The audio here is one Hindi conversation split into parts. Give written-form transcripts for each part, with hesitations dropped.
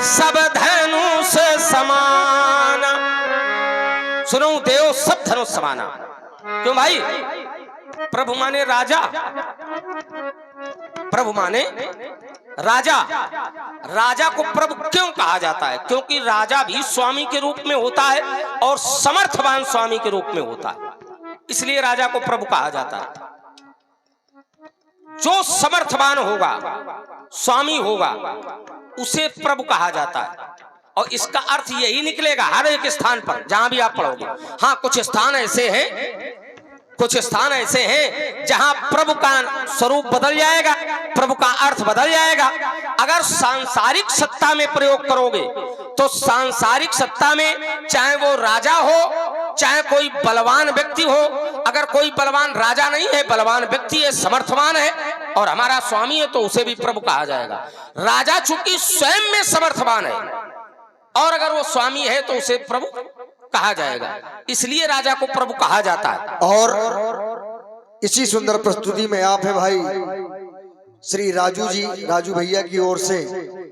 सब धनुष समाना। सुनो देव सब धनुष समाना। क्यों भाई? प्रभु माने राजा, प्रभु माने राजा। राजा को प्रभु क्यों कहा जाता है? क्योंकि राजा भी स्वामी के रूप में होता है और समर्थवान स्वामी के रूप में होता है, इसलिए राजा को प्रभु कहा जाता है। जो समर्थवान होगा, स्वामी होगा, उसे प्रभु कहा जाता है। और इसका अर्थ यही निकलेगा हर एक स्थान पर जहां भी आप पढ़ोगे। हाँ, कुछ स्थान ऐसे हैं जहां प्रभु का स्वरूप बदल जाएगा, प्रभु का अर्थ बदल जाएगा। अगर सांसारिक सत्ता में प्रयोग करोगे तो सांसारिक सत्ता में चाहे वो राजा हो, चाहे कोई बलवान व्यक्ति हो, अगर कोई बलवान राजा नहीं है, बलवान व्यक्ति है, समर्थवान है और हमारा स्वामी है, तो उसे भी प्रभु कहा जाएगा। राजा चूंकि स्वयं में समर्थवान है और अगर वो स्वामी है तो उसे प्रभु कहा जाएगा, इसलिए राजा को प्रभु कहा जाता है। और इसी सुंदर प्रस्तुति में आप है भाई श्री राजू जी, राजू भैया की ओर से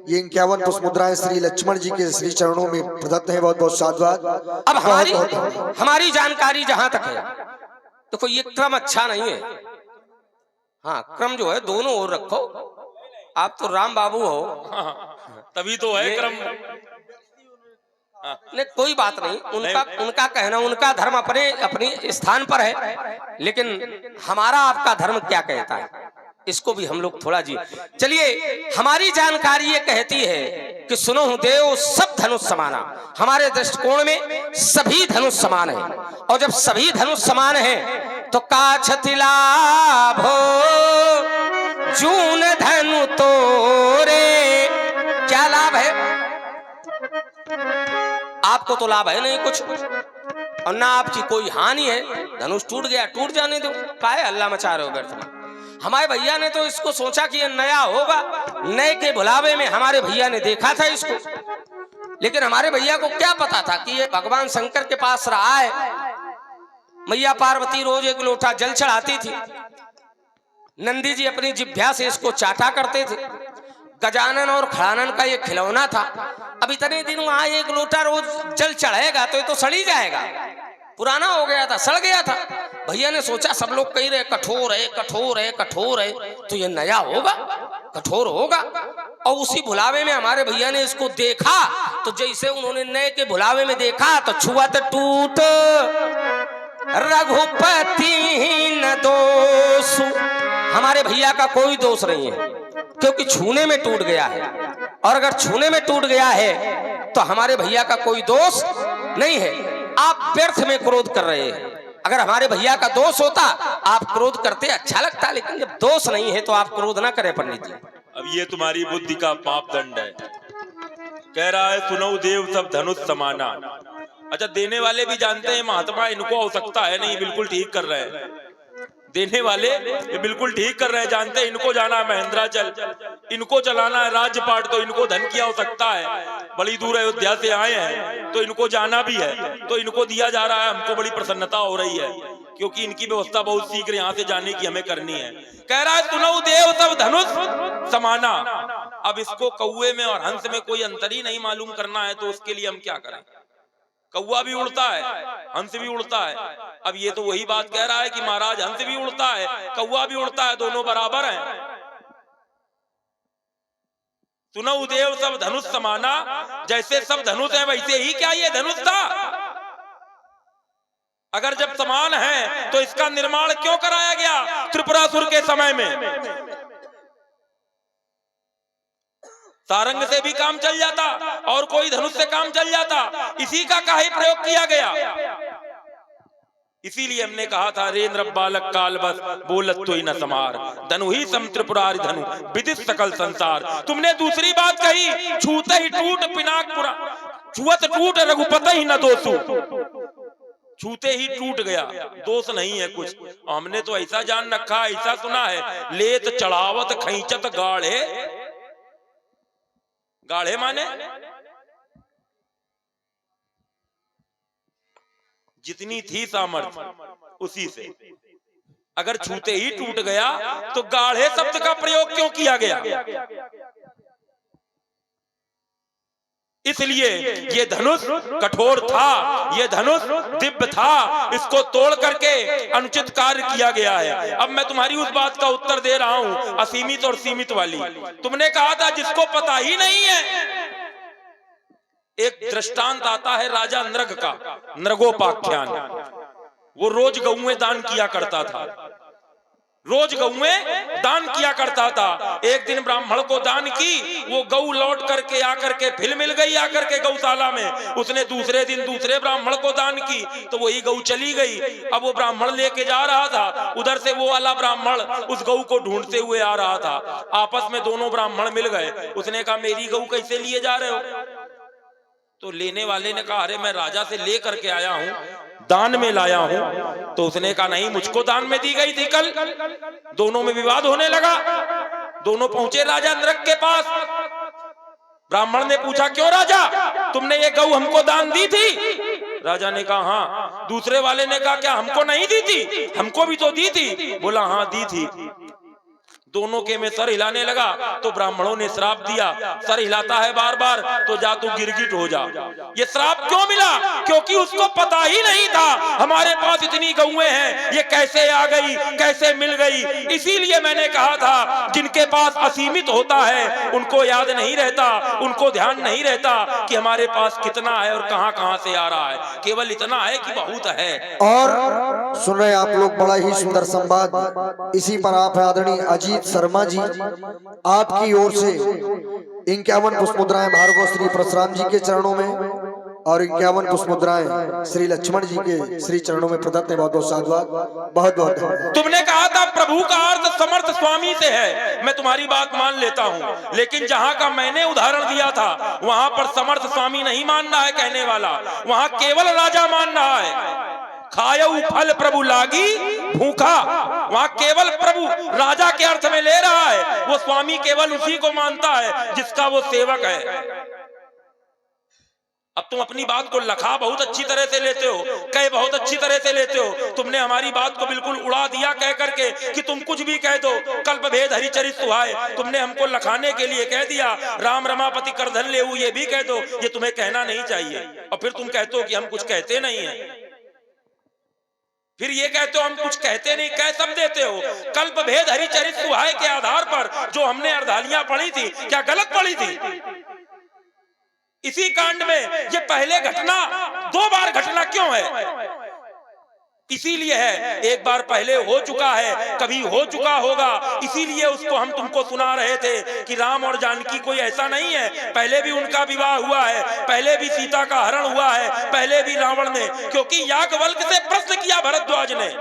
ये 51 पुष्प मुद्राएं श्री लक्ष्मण जी के श्री चरणों में प्रदत्त है। बहुत बहुत साधुवाद। अब हमारी जानकारी जहां तक है, देखो ये क्रम अच्छा नहीं है। हाँ, क्रम जो है दोनों ओर रखो। आप तो राम बाबू हो, तभी तो है क्रम। नहीं, कोई बात नहीं, उनका कहना, उनका धर्म अपने स्थान पर है, लेकिन हमारा आपका धर्म क्या कहता है इसको भी हम लोग थोड़ा जी। चलिए, हमारी जानकारी ये कहती है कि सुनो देव सब धनुष समाना। हमारे दृष्टिकोण में सभी धनुष समान है, और जब सभी धनुष समान है तो काछति लाभो जून धनु तोरे। क्या लाभ है? आपको तो लाभ है नहीं कुछ, और ना आपकी कोई हानि है। धनुष टूट गया, टूट जाने दो, काहे अल्लाह मचा रहे हो व्यर्थ में। हमारे भैया ने तो इसको सोचा कि ये नया होगा, नए के बुलावे में हमारे भैया ने देखा था इसको, लेकिन हमारे भैया को क्या पता था कि ये भगवान शंकर के पास रहा है। मैया पार्वती रोज एक लोटा जल चढ़ाती थी, नंदी जी अपनी जिभ्या से इसको चाटा करते थे, गजानन और खड़ानन का ये खिलौना था। अब इतने दिन वहां एक लोटा रोज जल चढ़ेगा तो ये तो सड़ ही जाएगा, पुराना हो गया था, सड़ गया था। भैया ने सोचा, सब लोग कह रहे कठोर है, कठोर है, कठोर है, तो ये नया होगा, कठोर होगा। और उसी भुलावे में हमारे भैया ने इसको देखा, तो जैसे उन्होंने नए के भुलावे में देखा तो छुअत टूट रघुपति न दोष। हमारे भैया का कोई दोष नहीं है, क्योंकि छूने में टूट गया है, और अगर छूने में टूट गया है तो हमारे भैया का कोई दोष नहीं है। आप व्यर्थ में क्रोध कर रहे हैं। अगर हमारे भैया का दोष होता आप क्रोध करते, अच्छा लगता, लेकिन जब दोष नहीं है तो आप क्रोध ना करें पंडित जी। अब ये तुम्हारी बुद्धि का मापदंड है। कह रहा है सुनो देव सब धनुष समाना। अच्छा, देने वाले भी जानते हैं महात्मा इनको आवश्यकता है नहीं, बिल्कुल ठीक कर रहे हैं। देने वाले ये बिल्कुल ठीक कर रहे हैं, जानते हैं इनको जाना है महेंद्राचल, इनको चलाना है राज्यपाट, तो इनको धन की आवश्यकता है। बड़ी दूर अयोध्या से आए हैं तो इनको जाना भी है, तो इनको दिया जा रहा है। हमको बड़ी प्रसन्नता हो रही है, क्योंकि इनकी व्यवस्था बहुत शीघ्र यहाँ से जाने की हमें करनी है। कह रहा है सुनो देव सब धनुष समाना। अब इसको कौए में और हंस में कोई अंतर ही नहीं मालूम करना है, तो उसके लिए हम क्या करें? कौआ भी उड़ता है, हंस भी उड़ता है। अब ये तो वही बात कह रहा है कि महाराज हंस भी उड़ता है, कौआ भी उड़ता है, दोनों बराबर हैं। सुनो देव सब धनुष समाना, जैसे सब धनुष है वैसे ही क्या ये धनुष था? अगर जब समान है तो इसका निर्माण क्यों कराया गया त्रिपुरासुर के समय में? सारंग से भी काम चल जाता और कोई धनुष से काम चल जाता, इसी का काहे प्रयोग किया गया? इसीलिए हमने कहा था रे नृप बालक काल बस बोलत तो ही न समार, धनु ही सम त्रिपुरारि धनु विदित सकल संसार। तुमने दूसरी बात कही, छूते ही टूट पिनाक पुरा, छुअत टूट रघुपति ही न दोषु। छूते ही टूट गया, दोष नहीं है कुछ। हमने तो ऐसा जान रखा, ऐसा सुना है, लेत चढ़ावत खींचत गाढ़े। गाढ़े माने जितनी थी सामर्थ्य उसी से। अगर छूते ही टूट गया तो गाढ़े शब्द का प्रयोग क्यों किया गया? इसलिए ये धनुष कठोर था, ये धनुष दिव्य था, इसको तोड़ करके अनुचित कार्य किया गया है। अब मैं तुम्हारी उस बात का उत्तर दे रहा हूं, असीमित और सीमित वाली। तुमने कहा था जिसको पता ही नहीं है। एक दृष्टांत आता है राजा नृग का, नृगोपाख्यान। वो रोज गौएं दान किया करता था, रोज गौएं दान किया करता था। एक दिन ब्राह्मण को दान की, वो गौ लौट करके आकर के फिर मिल गई आकर के गौशाला में। उसने दूसरे दिन दूसरे ब्राह्मण को दान की तो वही गौ चली गई। अब वो ब्राह्मण लेके जा रहा था, उधर से वो वाला ब्राह्मण उस गौ को ढूंढते हुए आ रहा था। आपस में दोनों ब्राह्मण मिल गए। उसने कहा मेरी गौ कैसे लिए जा रहे हो? तो लेने वाले ने कहा अरे मैं राजा से ले करके आया हूं, दान में लाया हूं। तो उसने कहा नहीं, मुझको दान में दी गई थी कल। दोनों में विवाद होने लगा। दोनों पहुंचे राजा नृग के पास। ब्राह्मण ने पूछा क्यों राजा, तुमने ये गौ हमको दान दी थी? राजा ने कहा हाँ। दूसरे वाले ने कहा क्या हमको नहीं दी थी? हमको भी तो दी थी। बोला हाँ दी थी। दोनों के में सर हिलाने लगा तो ब्राह्मणों ने श्राप दिया, सर हिलाता है बार बार तो जा तू गिरगिट हो जा। ये श्राप क्यों मिला? क्योंकि उसको पता ही नहीं था हमारे पास इतनी गौएं हैं, ये कैसे आ गई, कैसे मिल गई। इसीलिए मैंने कहा था जिनके पास असीमित होता है उनको याद नहीं रहता, उनको ध्यान नहीं रहता कि हमारे पास कितना है और कहां कहां से आ रहा है। केवल इतना है कि बहुत है। और सुन रहे आप लोग बड़ा ही सुंदर संवाद। इसी पर आप आदरणीय अजीत शर्मा जी, आपकी ओर से 51 पुष्प मुद्राएं भार्गव श्री परशुराम जी के चरणों में और 51 पुष्प मुद्राएं श्री लक्ष्मण जी के श्री चरणों में प्रदत्त है। बहुत बहुत साधुवाद, बहुत बहुत धन्यवाद। तुमने कहा था प्रभु का अर्थ समर्थ स्वामी से है, मैं तुम्हारी बात मान लेता हूं, लेकिन जहां का मैंने उदाहरण दिया था वहां पर समर्थ स्वामी नहीं मान रहा है कहने वाला, वहां केवल राजा मान रहा है। खायऊ फल प्रभु लागी भूखा, वहां केवल प्रभु राजा के अर्थ में ले रहा है। वो स्वामी केवल उसी को मानता है जिसका वो सेवक है। अब तुम अपनी बात को लखा बहुत अच्छी तरह से लेते हो, कह बहुत अच्छी तरह से लेते हो। तुमने हमारी बात को बिल्कुल उड़ा दिया कह करके कि तुम कुछ भी कह दो, कल्प भेद हरिचरित सुहाए। तुमने हमको लखाने के लिए कह दिया, राम रमापति करधन ले ये भी कह दो। ये तुम्हें कहना नहीं चाहिए। और फिर तुम कहते हो कि हम कुछ कहते नहीं है, फिर ये कहते हो हम कुछ कहते नहीं, कह सब देते हो। कल्प भेद हरिचरित सुहाए के आधार पर जो हमने अर्धालियां पढ़ी थी, क्या गलत पढ़ी थी? इसी कांड में ये पहले घटना 2 बार घटना क्यों है? इसीलिए है, एक बार पहले हो चुका है, कभी हो चुका होगा। इसीलिए उसको हम तुमको सुना रहे थे कि राम और जानकी कोई ऐसा नहीं है, पहले भी उनका विवाह हुआ है, पहले भी सीता का हरण हुआ है, पहले भी रावण ने। क्योंकि याज्ञवल्क्य से प्रश्न किया भरद्वाज ने,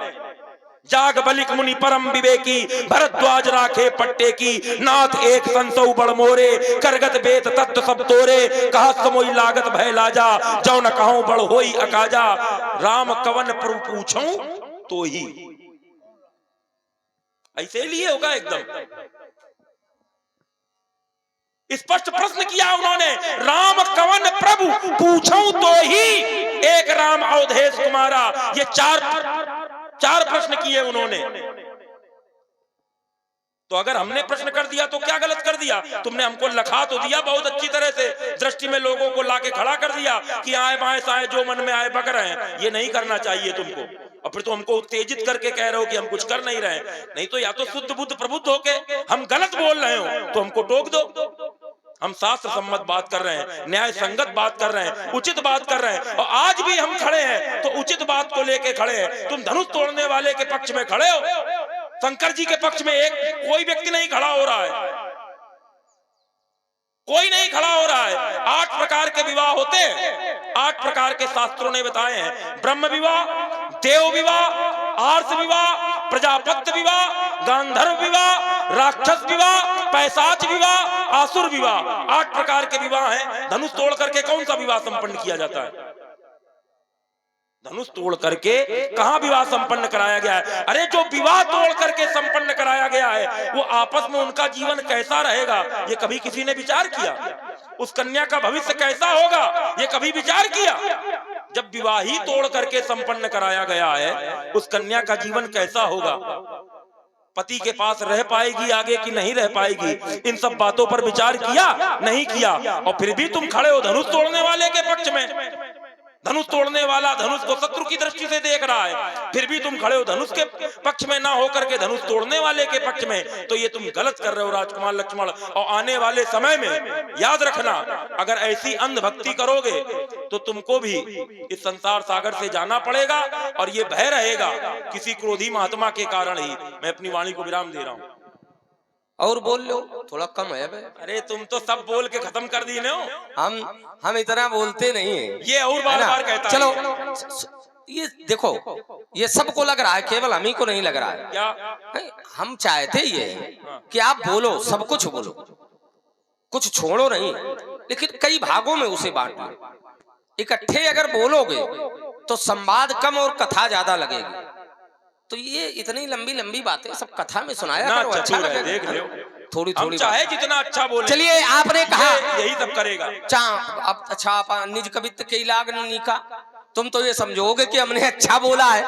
जाग बलिक मुनि परम विवेकी, भरद्वाज राखे पट्टे की, नाथ एक संसौ बड़ मोरे, करगत बेत तत्व सब तोरे, कहा समोई लागत भय लाजा, जो न कहूं बड़ होई अकाजा, राम कवन प्रभु पूछूं तो ही। ऐसे लिए होगा एकदम स्पष्ट प्रश्न किया उन्होंने, राम कवन प्रभु पूछूं तो ही, एक राम अवधेश कुमारा। ये चार प्रश्न किए उन्होंने। तो अगर हमने प्रश्न कर दिया तो क्या गलत कर दिया? तुमने हमको लखा तो दिया बहुत अच्छी तरह से, दृष्टि में लोगों को लाके खड़ा कर दिया कि आए बाएं साए जो मन में आए बक रहे हैं। ये नहीं करना चाहिए तुमको। और फिर तो हमको उत्तेजित करके कह रहे हो कि हम कुछ कर नहीं रहे। नहीं तो या तो शुद्ध बुद्ध प्रबुद्ध होके हम गलत बोल रहे हो तो हमको टोक दो। हम शास्त्र सम्मत बात कर रहे हैं, न्याय संगत बात कर रहे हैं, उचित बात कर रहे हैं। और आज भी हम खड़े हैं तो उचित बात को लेके खड़े हैं। तुम धनुष तोड़ने वाले के पक्ष में खड़े हो, शंकर जी के पक्ष में कोई व्यक्ति नहीं खड़ा हो रहा है, कोई नहीं खड़ा हो रहा है। 8 प्रकार के विवाह होते हैं, 8 प्रकार के शास्त्रों ने बताए हैं। ब्रह्म विवाह, देव विवाह, आर्ष विवाह, प्रजापत्य विवाह, गांधर्व विवाह, राक्षस विवाह, पैशाच विवाह, आसुर विवाह। 8 प्रकार के विवाह हैं। धनुष तोड़ करके कौन सा विवाह संपन्न किया जाता है? धनुष तोड़ करके कहां विवाह संपन्न कराया गया है? अरे जो विवाह तोड़ करके संपन्न कराया गया है वो आपस में उनका जीवन कैसा रहेगा ये कभी किसी ने विचार किया? उस कन्या का भविष्य कैसा होगा ये कभी विचार किया? जब विवाह ही तोड़ करके संपन्न कराया गया है उस कन्या का जीवन कैसा होगा? पति के पास रह पाएगी आगे कि नहीं रह पाएगी, इन सब बातों पर विचार किया नहीं किया, और फिर भी तुम खड़े हो धनुष तोड़ने वाले के पक्ष में। धनुष तोड़ने वाला धनुष को शत्रु की दृष्टि से देख रहा है, फिर भी तुम खड़े हो धनुष के पक्ष में ना होकर के धनुष तोड़ने वाले के पक्ष में। तो ये तुम गलत कर रहे हो राजकुमार लक्ष्मण। और आने वाले समय में याद रखना, अगर ऐसी अंधभक्ति करोगे तो तुमको भी इस संसार सागर से जाना पड़ेगा, और ये भय रहेगा किसी क्रोधी महात्मा के कारण ही। मैं अपनी वाणी को विराम दे रहा हूँ। और बोल लो, थोड़ा कम है बे। अरे तुम तो सब बोल के खत्म कर दी हो। हम इतना बोलते नहीं है, ये और बार बार कहता है। चलो ये देखो, ये सबको लग रहा है, केवल हम ही को नहीं लग रहा है। क्या हम चाहते ये कि आप बोलो, सब कुछ बोलो, कुछ छोड़ो नहीं, लेकिन कई भागों में उसे बांट लो। इकट्ठे अगर बोलोगे तो संवाद कम और कथा ज्यादा लगेगी। तो ये इतनी लंबी लंबी बातें सब कथा में सुनाया करो, अच्छा लगे। देख लो, थोड़ी थोड़ी चाहे जितना अच्छा बोले। चलिए, आपने कहा यही सब करेगा। अब अच्छा, आप निज कवित्व के लाग नीका, तुम तो ये समझोगे कि हमने अच्छा बोला है।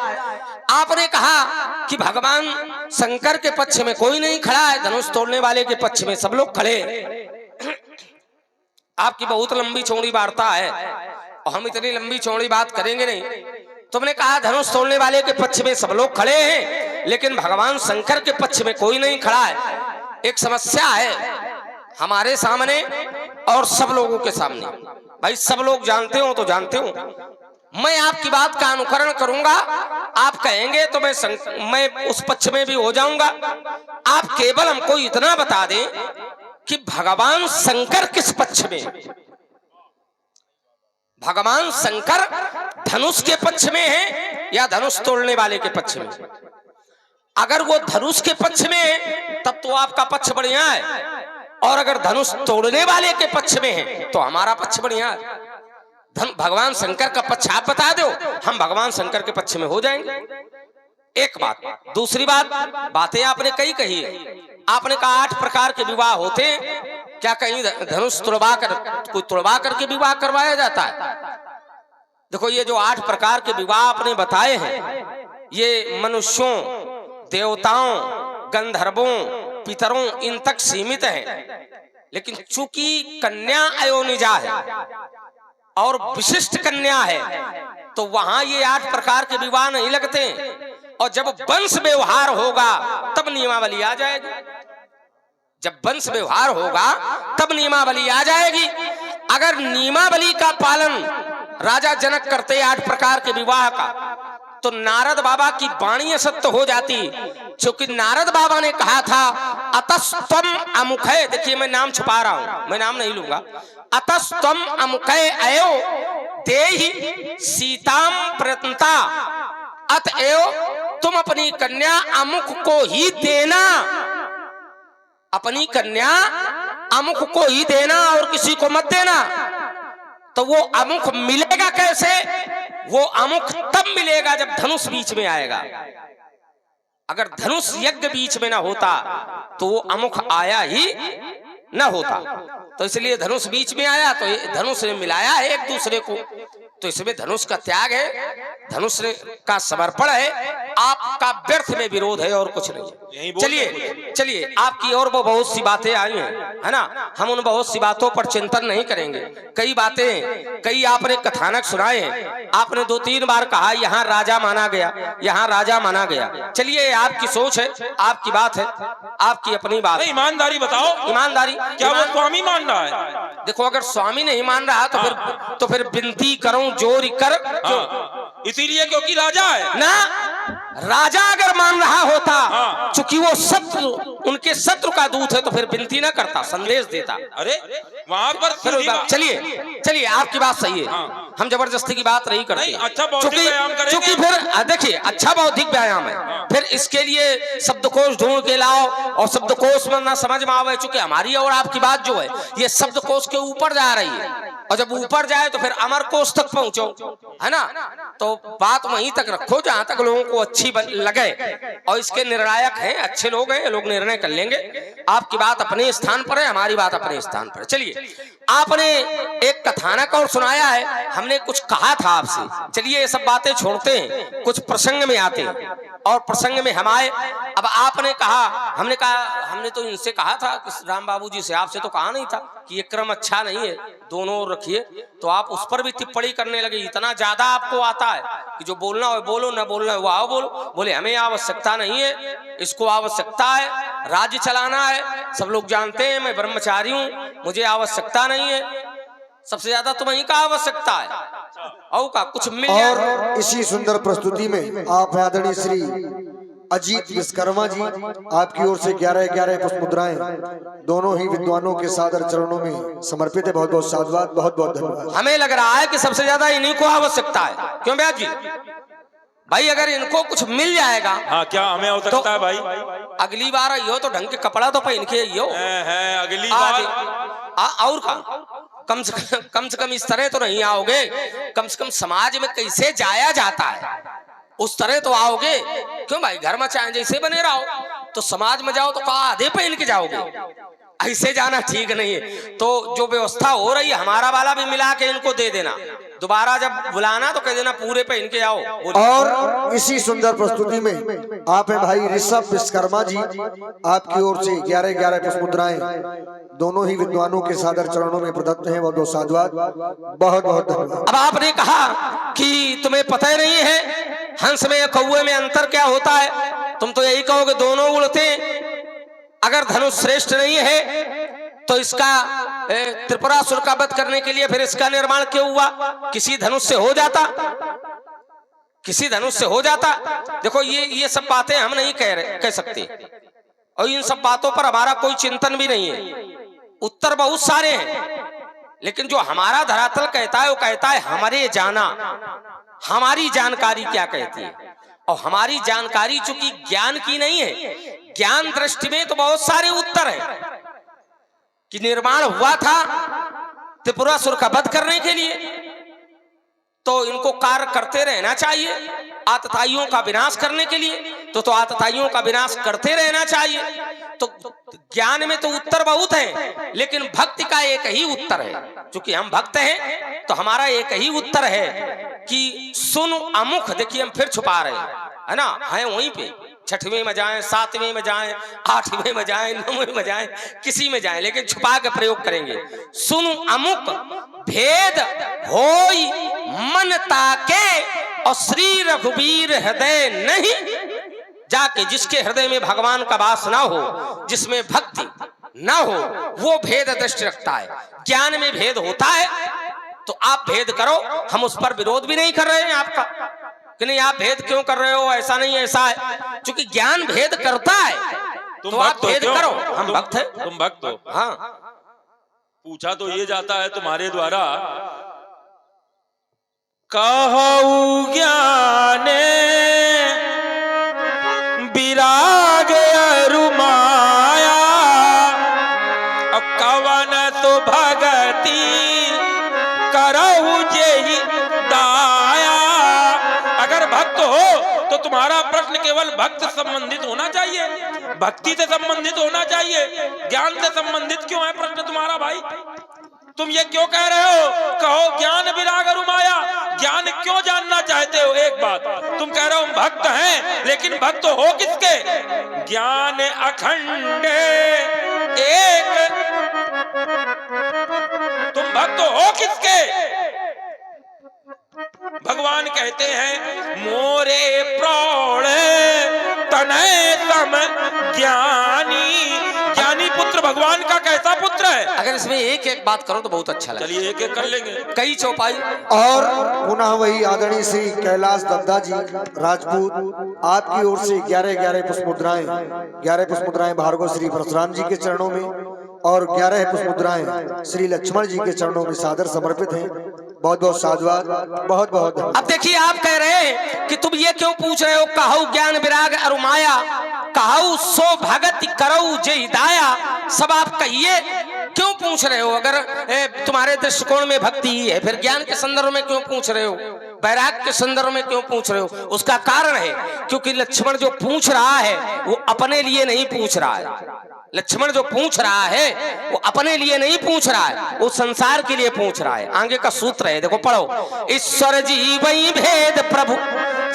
आपने कहा कि भगवान शंकर के पक्ष में कोई नहीं खड़ा है, धनुष तोड़ने वाले के पक्ष में सब लोग खड़े। आपकी बहुत लंबी चौड़ी वार्ता है और हम इतनी लंबी चौड़ी बात करेंगे नहीं। तुमने कहा धनुष तोड़ने वाले के पक्ष में सब लोग खड़े हैं, लेकिन भगवान शंकर के पक्ष में कोई नहीं खड़ा है। एक समस्या है हमारे सामने और सब लोगों के सामने। भाई सब लोग जानते हो तो जानते हो, मैं आपकी बात का अनुकरण करूंगा, आप कहेंगे तो मैं उस पक्ष में भी हो जाऊंगा। आप केवल हमको इतना बता दें कि भगवान शंकर किस पक्ष में। भगवान शंकर धनुष के पक्ष में है या धनुष तोड़ने वाले के पक्ष में? अगर वो धनुष के पक्ष में है तब तो आपका पक्ष बढ़िया है, और अगर धनुष तोड़ने वाले के पक्ष में है तो हमारा पक्ष बढ़िया है। भगवान शंकर का पक्ष आप बता दो, हम भगवान शंकर के पक्ष में हो जाएंगे। एक बात। दूसरी बात, बातें आपने कई कही है। आपने कहा 8 प्रकार के विवाह होते, क्या कहीं धनुष कोई तुड़वा करके विवाह करवाया जाता है? देखो, ये जो 8 प्रकार के विवाह आपने बताए हैं, ये मनुष्यों, देवताओं, गंधर्वों, पितरों, इन तक सीमित है। लेकिन चूंकि कन्या अयोनिजा है और विशिष्ट कन्या है, तो वहां ये 8 प्रकार के विवाह नहीं लगते। और जब वंश व्यवहार होगा तब नियमावली आ जाएगी। जब वंश व्यवहार होगा तब नियमावली आ जाएगी। अगर नियमावली का पालन राजा जनक करते 8 प्रकार के विवाह का, तो नारद बाबा की वाणी असत्य हो जाती। क्योंकि नारद बाबा ने कहा था अतस्तम अमुखे, देखिए मैं नाम छुपा रहा हूं, मैं नाम नहीं लूंगा। अतस्तम अमुखे अयो देहि सीताम प्रयत्नता, अतएव तुम अपनी कन्या अमुख को ही देना। अपनी कन्या अमुख को ही देना और किसी को मत देना। तो वो अमुख मिलेगा कैसे? वो अमुख तब मिलेगा जब धनुष बीच में आएगा। अगर धनुष यज्ञ बीच में ना होता तो वो अमुख आया ही न होता। तो इसलिए धनुष बीच में आया तो धनुष ने मिलाया है एक दूसरे को, तो इसमें धनुष का त्याग है, धनुष का समर्पण है। आपका व्यर्थ में विरोध है और कुछ नहीं। चलिए आपकी और वो बहुत सी बातें आई हैं, है ना, हम उन बहुत सी बातों पर चिंतन नहीं करेंगे। कई बातें, कई आपने कथानक सुनाए हैं। आपने 2-3 बार कहा यहाँ राजा माना गया, यहाँ राजा माना गया। चलिए, आपकी सोच है, आपकी बात है, आपकी अपनी बात। ईमानदारी बताओ, ईमानदारी क्या वो स्वामी मान रहा है? देखो, अगर स्वामी नहीं मान रहा तो फिर विनती करूं जोर कर। इसीलिए क्योंकि राजा है ना। राजा अगर मान रहा होता, चूंकि वो शत्रु, उनके शत्रु का दूत है, तो फिर विनती ना करता, संदेश देता। अरे वहां पर चलिए आपकी बात सही है। हम जबरदस्ती की बात नहीं करते। अच्छा बौद्धिक व्यायाम करेंगे। चूंकि फिर देखिए, अच्छा बौद्धिक व्यायाम है। फिर इसके लिए शब्दकोश ढूंढ के लाओ, और शब्दकोश में ना समझ में आवे, चूंकि हमारी और आपकी बात जो है ये शब्दकोश के ऊपर जा रही है, और जब ऊपर जाए तो फिर अमर कोश तक पहुंचो, है ना। तो बात वहीं तक रखो जहां तक लोगों को अच्छी लगे, और इसके निर्णायक हैं, अच्छे लोग हैं, लोग निर्णय कर लेंगे। आपकी बात अपने स्थान पर है, हमारी बात अपने स्थान पर है। चलिए, आपने एक कथानक और सुनाया है, हमने कुछ कहा था आपसे। चलिए, ये सब बातें छोड़ते हैं, कुछ प्रसंग में आते हैं। और प्रसंग में हम आए। अब आपने कहा, हमने तो इनसे कहा था कि राम बाबू जी से, आपसे तो कहा नहीं था कि ये क्रम अच्छा नहीं है, दोनों ओर रखिए। तो आप उस पर भी टिप्पणी करने लगे। इतना ज्यादा आपको आता है कि जो बोलना हो बोलो, न बोलना हो वो आओ बोलो। बोले हमें आवश्यकता नहीं है, इसको आवश्यकता है राज्य चलाना है, सब लोग जानते हैं मैं ब्रह्मचारी हूँ, मुझे आवश्यकता नहीं है, सबसे ज्यादा तुम्हें का आवश्यकता है और का कुछ मिल जाए। और इसी सुंदर प्रस्तुति में आप आदरणीय श्री अजीत विश्वकर्मा जी, आपकी ओर से 11-11 पुष्प मुद्राएं दोनों ही विद्वानों के सादर चरणों में समर्पित है। बहुत बहुत साधुवाद, बहुत बहुत धन्यवाद। हमें लग रहा है कि सबसे ज्यादा इन्हीं को आवश्यकता है, क्यों ब्याज जी? भाई अगर इनको कुछ मिल जाएगा, हाँ क्या हमें हो सकता है भाई? अगली बार आइयो तो ढंग के कपड़ा तो पहन के आइयो। अगली बार और कम से कम इस तरह तो नहीं आओगे, कम से कम समाज में कैसे जाया जाता है उस तरह तो आओगे। क्यों भाई, घर में चाहे जैसे बने रहो, तो समाज में जाओ तो कहा आधे पहन के जाओगे, ऐसे जाना ठीक नहीं है। तो जो व्यवस्था हो रही है हमारा वाला भी मिला के इनको दे देना, दोबारा जब बुलाना तो कह देना पूरे पहन के आओ। और इसी सुंदर प्रस्तुति में आप हैं भाई ऋषभ विश्वकर्मा जी, आपकी ओर से 11-11 पुष्प मुद्राएं दोनों ही विद्वानों के सादर चरणों में प्रदत्त हैं। बहुत बहुत साधुवाद, बहुत बहुत धन्यवाद। अब आपने कहा कि तुम्हें पता ही नहीं है हंस में या कौवे में अंतर क्या होता है, तुम तो यही कहोगे दोनों उड़ते। अगर धनुष श्रेष्ठ नहीं है तो इसका त्रिपुरासुर का वध करने के लिए फिर इसका निर्माण क्यों हुआ? किसी धनुष से हो जाता, किसी धनुष से हो जाता। देखो ये सब बातें हम नहीं कह सकते, और इन सब बातों पर हमारा कोई चिंतन भी नहीं है। उत्तर बहुत सारे हैं, लेकिन जो हमारा धरातल कहता है वो कहता है हमारे जाना, हमारी जानकारी क्या कहती है। और हमारी जानकारी चूंकि ज्ञान की नहीं है, ज्ञान दृष्टि में तो बहुत सारे उत्तर हैं कि निर्माण हुआ था त्रिपुरासुर का वध करने के लिए, तो इनको कार्य करते रहना चाहिए। आतताइयों का विनाश करने के लिए तो आतताइयों का विनाश करते रहना चाहिए। तो ज्ञान में तो उत्तर बहुत है, लेकिन भक्ति का एक ही उत्तर है। क्योंकि हम भक्त हैं तो हमारा एक ही उत्तर है कि सुन अमुख। देखिए हम फिर छुपा रहे हैं, है ना, है वहीं पे, 6वें में जाएं, 7वें में जाएं, 8वें में जाएं, 9वें में जाएं, किसी में जाएं, लेकिन छुपा के प्रयोग करेंगे। सुन अमुक भेद होई मन ताके, और श्री रघुवीर हृदय नहीं जाके। जिसके हृदय में भगवान का वास ना हो, जिसमें भक्ति ना हो, वो भेद दृष्टि रखता है। ज्ञान में भेद होता है तो आप भेद करो, हम उस पर विरोध भी नहीं कर रहे हैं आपका कि नहीं आप भेद क्यों कर रहे हो, ऐसा नहीं ऐसा है, क्योंकि ज्ञान भेद करता है। तो आप भेद करो, हम भक्त हैं। तुम भक्त हो? हाँ। पूछा तो ये जाता है तुम्हारे द्वारा, कहु ज्ञाने विराग अरुमाया, अब कवन तो भगति करहु जेहि दाया। अगर भक्त हो तो तुम्हारा प्रश्न केवल भक्त संबंधित होना चाहिए, भक्ति से संबंधित होना चाहिए, ज्ञान से संबंधित क्यों है प्रश्न तुम्हारा भाई? तुम ये क्यों कह रहे हो? कहो ज्ञान विराग अरुमाया, ज्ञान क्यों जानना चाहते हो? एक बात तुम कह रहे हो हम भक्त हैं, लेकिन भक्त हो किसके? ज्ञान अखंड एक, तुम भक्त हो किसके? भगवान कहते हैं मोरे प्रौढ़ तनय तम ज्ञानी। ज्ञानी पुत्र भगवान का कैसा पुत्र है? अगर इसमें एक एक बात करो तो बहुत अच्छा लगेगा। चलिए एक एक कर लेंगे, कई चौपाई। और पुनः वही आदरणीय श्री कैलाश दद्दा जी राजपूत, आपकी ओर से 11-11 पुष्प मुद्राएं, 11 पुष्प मुद्राएं भार्गव श्री परशुराम जी के चरणों में, और 11 पुष्प मुद्राएं श्री लक्ष्मण जी के चरणों में सादर समर्पित हैं। बहुत बहुत साधुवाद, बहुत बहुत। अब देखिए आप कह रहे हैं कि तुम ये क्यों पूछ रहे हो, कहु ज्ञान विराग अरुमाया, कहु सो भगति करऊ जय दाया। सब आप कहिए क्यों पूछ रहे हो? अगर तुम्हारे दृष्टिकोण में भक्ति है, फिर ज्ञान के संदर्भ में क्यों पूछ रहे हो, वैराग के संदर्भ में क्यों पूछ रहे हो? उसका कारण है क्योंकि लक्ष्मण जो पूछ रहा है वो अपने लिए नहीं पूछ रहा है, लक्ष्मण जो पूछ रहा है वो अपने लिए नहीं पूछ रहा है, वो संसार के लिए पूछ रहा है। आगे का सूत्र है, देखो पढ़ो। ईश्वर जीवई भेद प्रभु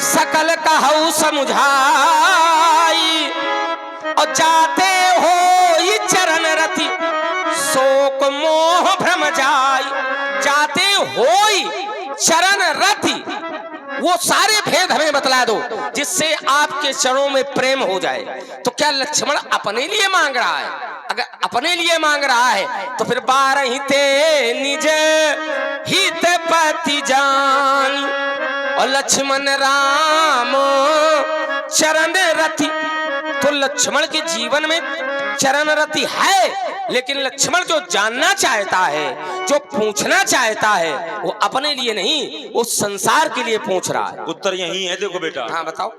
सकल कहु समुझाई, और जाते हो ये चरण रति शोक मोह भ्रम जाई। जाते हो चरण रति, वो सारे भेद हमें बतला दो जिससे आपके चरणों में प्रेम हो जाए। तो क्या लक्ष्मण अपने लिए मांग रहा है? अगर अपने लिए मांग रहा है तो फिर 12 ते निज हित पति जान, और लक्ष्मण राम चरण रति। तो लक्ष्मण के जीवन में चरण रति है, लेकिन लक्ष्मण जो जानना चाहता है, जो पूछना चाहता है, वो अपने लिए नहीं, वो संसार के लिए पूछ रहा है। उत्तर यही है, देखो बेटा। हाँ बताओ।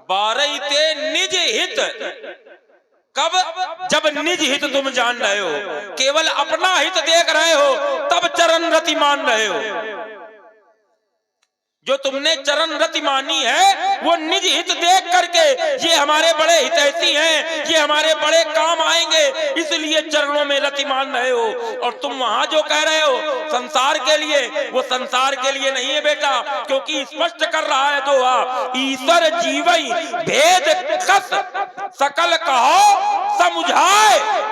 12 ते निज हित, कब? जब निज हित तुम जान रहे हो, केवल अपना हित देख रहे हो, तब चरण रति मान रहे हो। जो तुमने चरण रति मानी है वो निज हित देख करके, ये हमारे बड़े हितैषी हैं, ये हमारे बड़े काम आएंगे, इसलिए चरणों में रति मान रहे हो। और तुम वहां जो कह रहे हो संसार के लिए, वो संसार के लिए नहीं है बेटा, क्योंकि स्पष्ट कर रहा है दोहा, ईश्वर जीवई भेद कस सकल कहो समुझाए।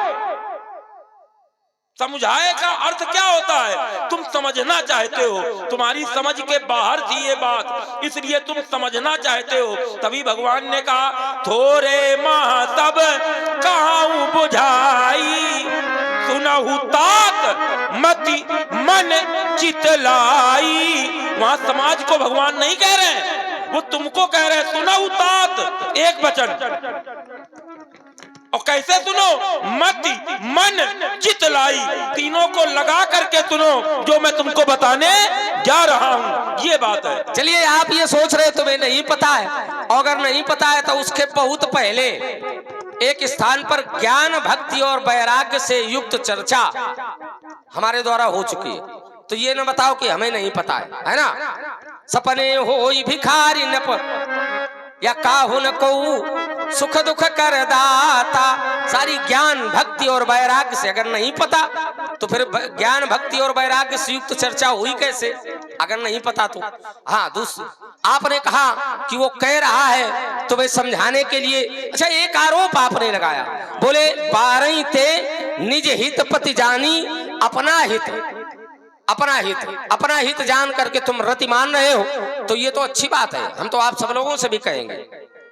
समझाए का अर्थ क्या होता है? तुम समझना चाहते हो, तुम्हारी समझ के बाहर थी ये बात, इसलिए तुम समझना चाहते हो। तभी भगवान ने कहा, थोरे माह तब कहूं बुझाई, सुनहु तात मति मन चितलाई। वहां समाज को भगवान नहीं कह रहे हैं, वो तुमको कह रहे हैं। सुनहु तात एक वचन, और कैसे सुनो? मति मन चितलाई, तीनों को लगा करके सुनो जो मैं तुमको बताने जा रहा हूं, ये बात है। चलिए, आप ये सोच रहे तुम्हें नहीं पता है, और अगर नहीं पता है तो उसके बहुत पहले एक स्थान पर ज्ञान भक्ति और वैराग्य से युक्त चर्चा हमारे द्वारा हो चुकी है। तो ये न बताओ कि हमें नहीं पता है ना? सपने होई भिखारी नप या काहू न को सुख दुख कर दाता। सारी ज्ञान भक्ति और वैराग्य से अगर नहीं पता तो फिर ज्ञान भक्ति और वैराग्य से युक्त चर्चा हुई कैसे, अगर नहीं पता तो? हाँ, दूसरी आपने कहा कि वो कह रहा है तो वे समझाने के लिए। अच्छा, एक आरोप आपने लगाया, बोले 12 ते निज हित पति जानी, अपना हित अपना हित जान करके तुम रति मान रहे हो, तो ये तो अच्छी बात है। हम तो आप सब लोगों से भी कहेंगे,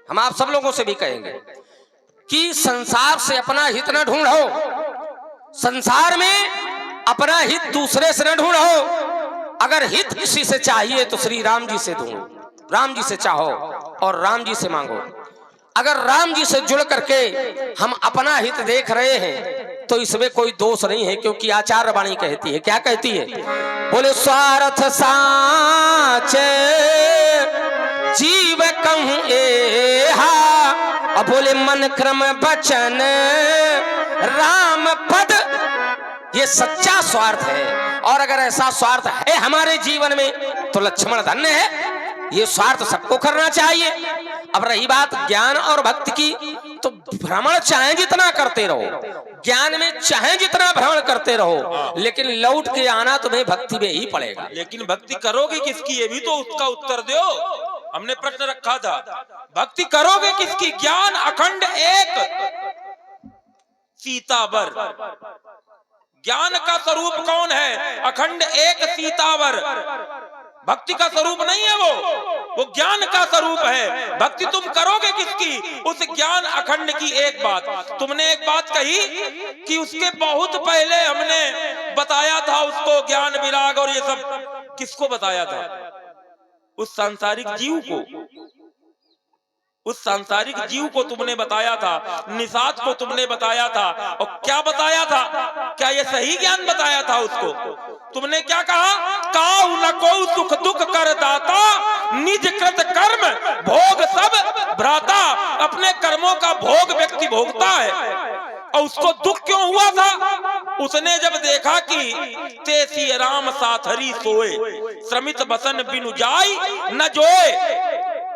हम आप सब लोगों से भी कहेंगे कि संसार से अपना हित न ढूंढो, संसार में अपना हित दूसरे से न ढूंढो। अगर हित किसी से चाहिए तो श्री राम जी से ढूंढो, राम जी से चाहो और राम जी से मांगो। अगर राम जी से जुड़ करके हम अपना हित देख रहे हैं तो इसमें कोई दोष नहीं है, क्योंकि आचार्य वाणी कहती है, क्या कहती है? बोले स्वार्थ साच जीव कहूं एहा, और बोले मन क्रम बचन राम पद। ये सच्चा स्वार्थ है, और अगर ऐसा स्वार्थ है हमारे जीवन में तो लक्ष्मण धन्य है। ये स्वार्थ सबको करना चाहिए। अब रही बात ज्ञान और भक्ति की, तो भ्रमण चाहे जितना करते रहो, ज्ञान में चाहे जितना भ्रमण करते रहो, लेकिन लौट के आना तुम्हें भक्ति में ही पड़ेगा। लेकिन भक्ति करोगे किसकी, ये भी तो उसका उत्तर दो। हमने प्रश्न रखा था, भक्ति करोगे किसकी? ज्ञान अखंड एक सीतावर, ज्ञान का स्वरूप कौन है? अखंड एक सीतावर। भक्ति का स्वरूप नहीं है वो ज्ञान का स्वरूप है। भक्ति तुम करोगे किसकी? उस ज्ञान अखंड की। एक बात तुमने एक बात कही कि उसके बहुत पहले हमने बताया था उसको, ज्ञान विराग और ये सब किसको बताया था? उस सांसारिक जीव को, उस सांसारिक जीव को तुमने बताया था, निषाद को तुमने बताया था। और क्या बताया था? क्या ये सही ज्ञान बताया था उसको? तुमने क्या कहा? काऊ न को सुख दुख कर दाता, निज कृत कर्म भोग सब भ्राता। अपने कर्मों का भोग व्यक्ति भोगता है, और उसको दुख क्यों हुआ था? उसने जब देखा कि ते सिय राम साथरी सोए, श्रमित बसन बिनु जाई न जोए।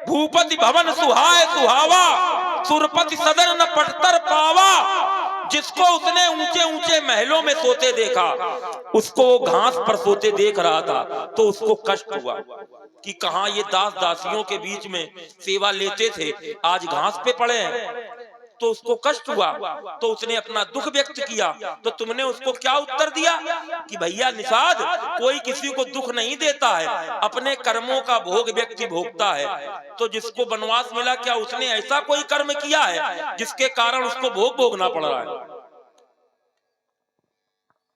भूपति भवन सुहाए सुहावा, सुरपति सदन न पटतर पावा। जिसको उसने ऊंचे ऊंचे महलों में सोते देखा, उसको घास पर सोते देख रहा था, तो उसको कष्ट हुआ कि कहां ये दास दासियों के बीच में सेवा लेते थे, आज घास पे पड़े हैं। तो उसको कष्ट हुआ, तो उसने अपना दुख व्यक्त किया। तो तुमने उसको क्या उत्तर दिया कि भैया निषाद, कोई किसी को दुख नहीं देता है, अपने कर्मों का भोग व्यक्ति भोगता है। तो जिसको वनवास मिला, क्या उसने ऐसा कोई कर्म किया है जिसके कारण उसको भोग भोगना पड़ रहा है?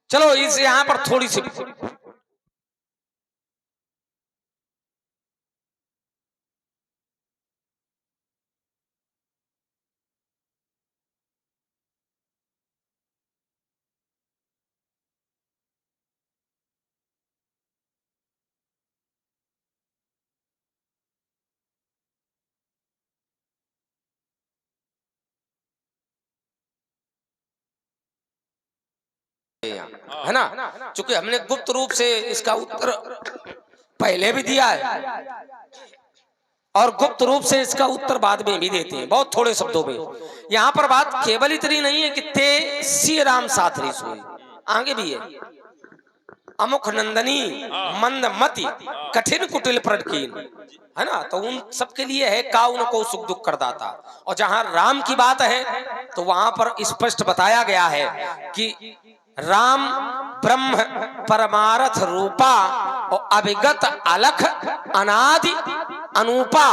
चलो इस यहाँ पर थोड़ी सी है ना, चूंकि हमने गुप्त रूप से इसका उत्तर पहले भी दिया है और गुप्त रूप से इसका उत्तर बाद में भी देते हैं, बहुत थोड़े शब्दों में। यहाँ पर बात केवल इतनी नहीं है कि ते सी राम साथरी सोई, आगे भी है। अमुख नंदनी मंदमति कठिन कुटिल प्रटकीन, है ना, तो उन सबके लिए है का उनको सुख दुख कर दाता। और जहां राम की बात है तो वहां पर स्पष्ट बताया गया है कि राम ब्रह्म परमार्थ रूपा और अभिगत अलख अनादि अनूपा।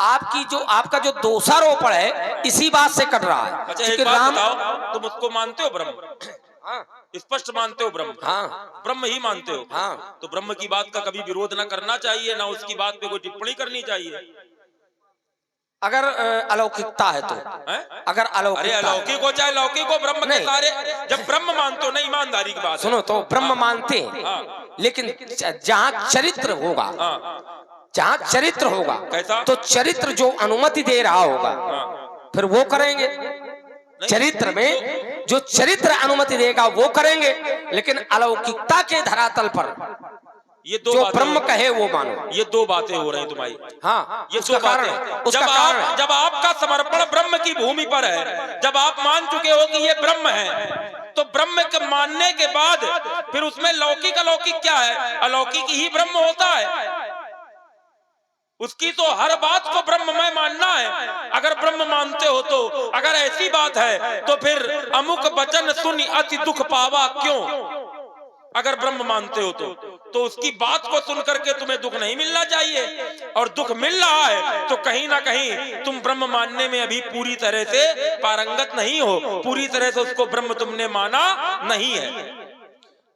आपका जो दोषारोपण है इसी बात से कर रहा है। अच्छा, एक बात बताओ, तुम उसको मानते हो ब्रह्म? हाँ, स्पष्ट मानते हो ब्रह्म? हाँ, ब्रह्म ही मानते हो। हाँ, तो ब्रह्म की बात का कभी विरोध ना करना चाहिए, ना उसकी बात पे कोई टिप्पणी करनी चाहिए। अगर अलौकिकता है तो अगर अलौकिक, अरे अलौकिक हो चाहे लौकिक हो, ब्रह्म के सारे जब ब्रह्म मानते हो ना, ईमानदारी की बात सुनो, तो ब्रह्म मानते हैं, लेकिन जहाँ चरित्र होगा, जहाँ चरित्र होगा, कैसा? तो चरित्र जो अनुमति दे रहा होगा फिर वो करेंगे। चरित्र में जो चरित्र अनुमति देगा वो करेंगे, लेकिन अलौकिकता के धरातल पर ये दो जो ब्रह्म कहे वो मानो। ये दो बातें हो रही तुम्हारी। हाँ, ये दो बातें। जब आपका समर्पण ब्रह्म की भूमि पर है, जब आप मान चुके हो कि ये ब्रह्म है, तो ब्रह्म के मानने के बाद फिर उसमें लौकिक अलौकिक क्या है? अलौकिक ही ब्रह्म होता है। उसकी तो हर बात को ब्रह्ममय मानना है। अगर ब्रह्म मानते हो तो, अगर ऐसी बात है तो फिर अमुक वचन सुनी अति दुख पावा क्यों? अगर ब्रह्म मानते हो तो उसकी बात को सुन करके तुम्हें दुख नहीं मिलना चाहिए। और दुख मिल रहा है तो कहीं ना कहीं तुम ब्रह्म मानने में अभी पूरी तरह से पारंगत नहीं हो, पूरी तरह से उसको ब्रह्म तुमने माना नहीं है।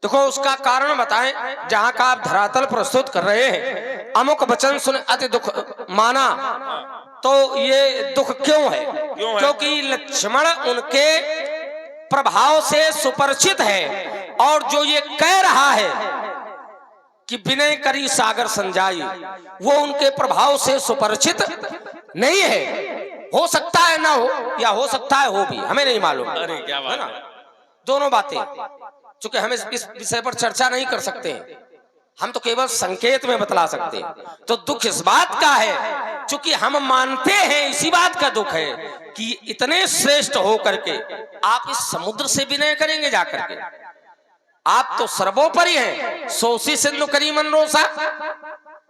देखो उसका कारण बताएं, जहां का आप धरातल प्रस्तुत कर रहे हैं, अमुक वचन सुन अति दुख माना, तो ये दुख क्यों है? क्योंकि लक्ष्मण उनके प्रभाव से सुपरिचित है, और जो ये कह रहा है कि विनय करी सागर संजाई, वो उनके प्रभाव से सुपरिचित नहीं है। हो सकता है ना हो, या हो सकता है हो भी, हमें नहीं मालूम। अरे क्या बात है? दोनों बातें, चूंकि हम इस विषय पर चर्चा नहीं कर सकते, हम तो केवल संकेत में बतला सकते हैं। तो दुख इस बात का है, चूंकि हम मानते हैं, इसी बात का दुख है कि इतने श्रेष्ठ होकर के आप इस समुद्र से विनय करेंगे जाकर के। आप तो सर्वोपरि हैं, सोसी सिंधु करी मन रोसा,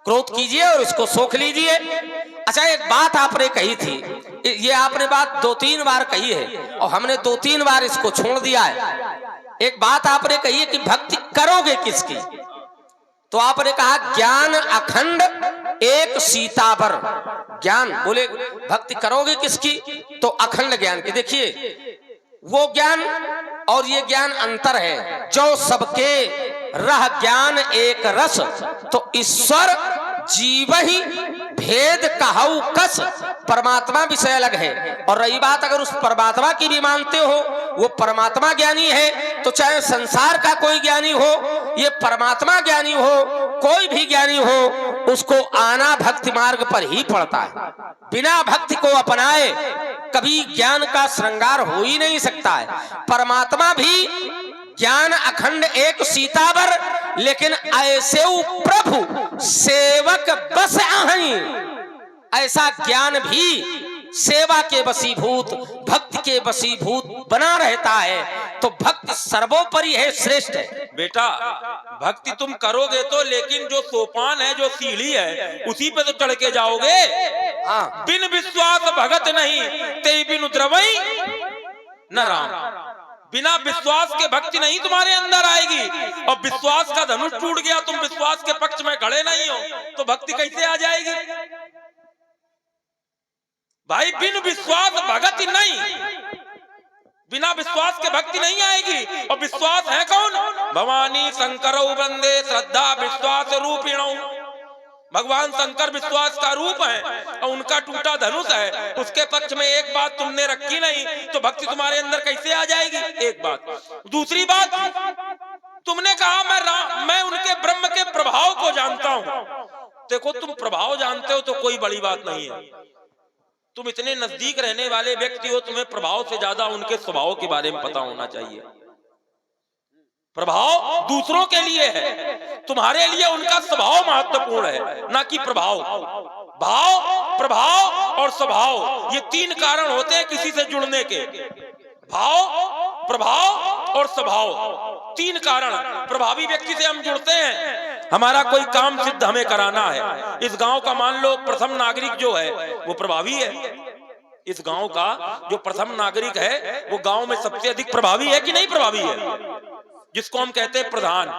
क्रोध कीजिए और इसको सोख लीजिए। अच्छा, एक बात आपने कही थी, ये आपने बात 2-3 बार कही है और हमने 2-3 बार इसको छोड़ दिया है। एक बात आपने कही है कि भक्ति करोगे किसकी, तो आपने कहा ज्ञान अखंड एक सीतावर। ज्ञान बोले भक्ति करोगे किसकी, तो अखंड ज्ञान की। देखिए वो ज्ञान और ये ज्ञान अंतर है। जो सबके रह ज्ञान एक रस, तो ईश्वर जीव ही भेद कहऊ कस। परमात्मा विषय अलग है, और रही बात अगर उस परमात्मा की भी मानते हो, वो परमात्मा ज्ञानी है, तो चाहे संसार का कोई ज्ञानी हो, ये परमात्मा ज्ञानी हो, कोई भी ज्ञानी हो, उसको आना भक्ति मार्ग पर ही पड़ता है। बिना भक्ति को अपनाए कभी ज्ञान का श्रृंगार हो ही नहीं सकता है। परमात्मा भी ज्ञान अखंड एक सीतावर, लेकिन ऐसे प्रभु सेवक बस आहई, ऐसा ज्ञान भी सेवा के वशीभूत, भक्ति के वशीभूत बना रहता है तो भक्ति सर्वोपरि है, श्रेष्ठ है। बेटा भक्ति तुम करोगे तो, लेकिन जो सोपान है, जो सीढ़ी है, उसी पे तो चढ़ के जाओगे। हाँ, बिन विश्वास भगत नहीं, ते बिनु द्रवई न राम। बिना विश्वास के भक्ति नहीं तुम्हारे अंदर आएगी। और विश्वास का धनुष टूट गया, तुम विश्वास के पक्ष में खड़े नहीं हो, तो भक्ति कैसे आ जाएगी? भाई बिन विश्वास भक्ति नहीं, बिना विश्वास के भक्ति नहीं आएगी। और विश्वास है कौन? भवानी शंकर वंदे श्रद्धा विश्वास रूपिणौ। भगवान शंकर विश्वास का रूप है और उनका टूटा धनुष है। उसके पक्ष में एक बात तुमने रखी नहीं, तो भक्ति तुम्हारे अंदर कैसे आ जाएगी? एक बात। दूसरी बात, तुमने कहा मैं उनके ब्रह्म के प्रभाव को जानता हूं। देखो तुम प्रभाव जानते हो तो कोई बड़ी बात नहीं है। तुम इतने नजदीक रहने वाले व्यक्ति हो, तुम्हें प्रभाव से ज्यादा उनके स्वभाव के बारे में पता होना चाहिए। प्रभाव दूसरों के लिए है, तुम्हारे लिए उनका स्वभाव महत्वपूर्ण है, ना कि प्रभाव। भाव, प्रभाव और स्वभाव, ये तीन कारण होते हैं किसी से जुड़ने के। भाव, प्रभाव और स्वभाव, तीन कारण। प्रभावी व्यक्ति से हम जुड़ते हैं, हमारा कोई काम सिद्ध हमें कराना है। इस गांव का मान लो प्रथम नागरिक जो है वो प्रभावी है। इस गांव का जो प्रथम नागरिक है वो गांव में सबसे अधिक प्रभावी है कि नहीं प्रभावी है? जिसको हम कहते हैं प्रधान,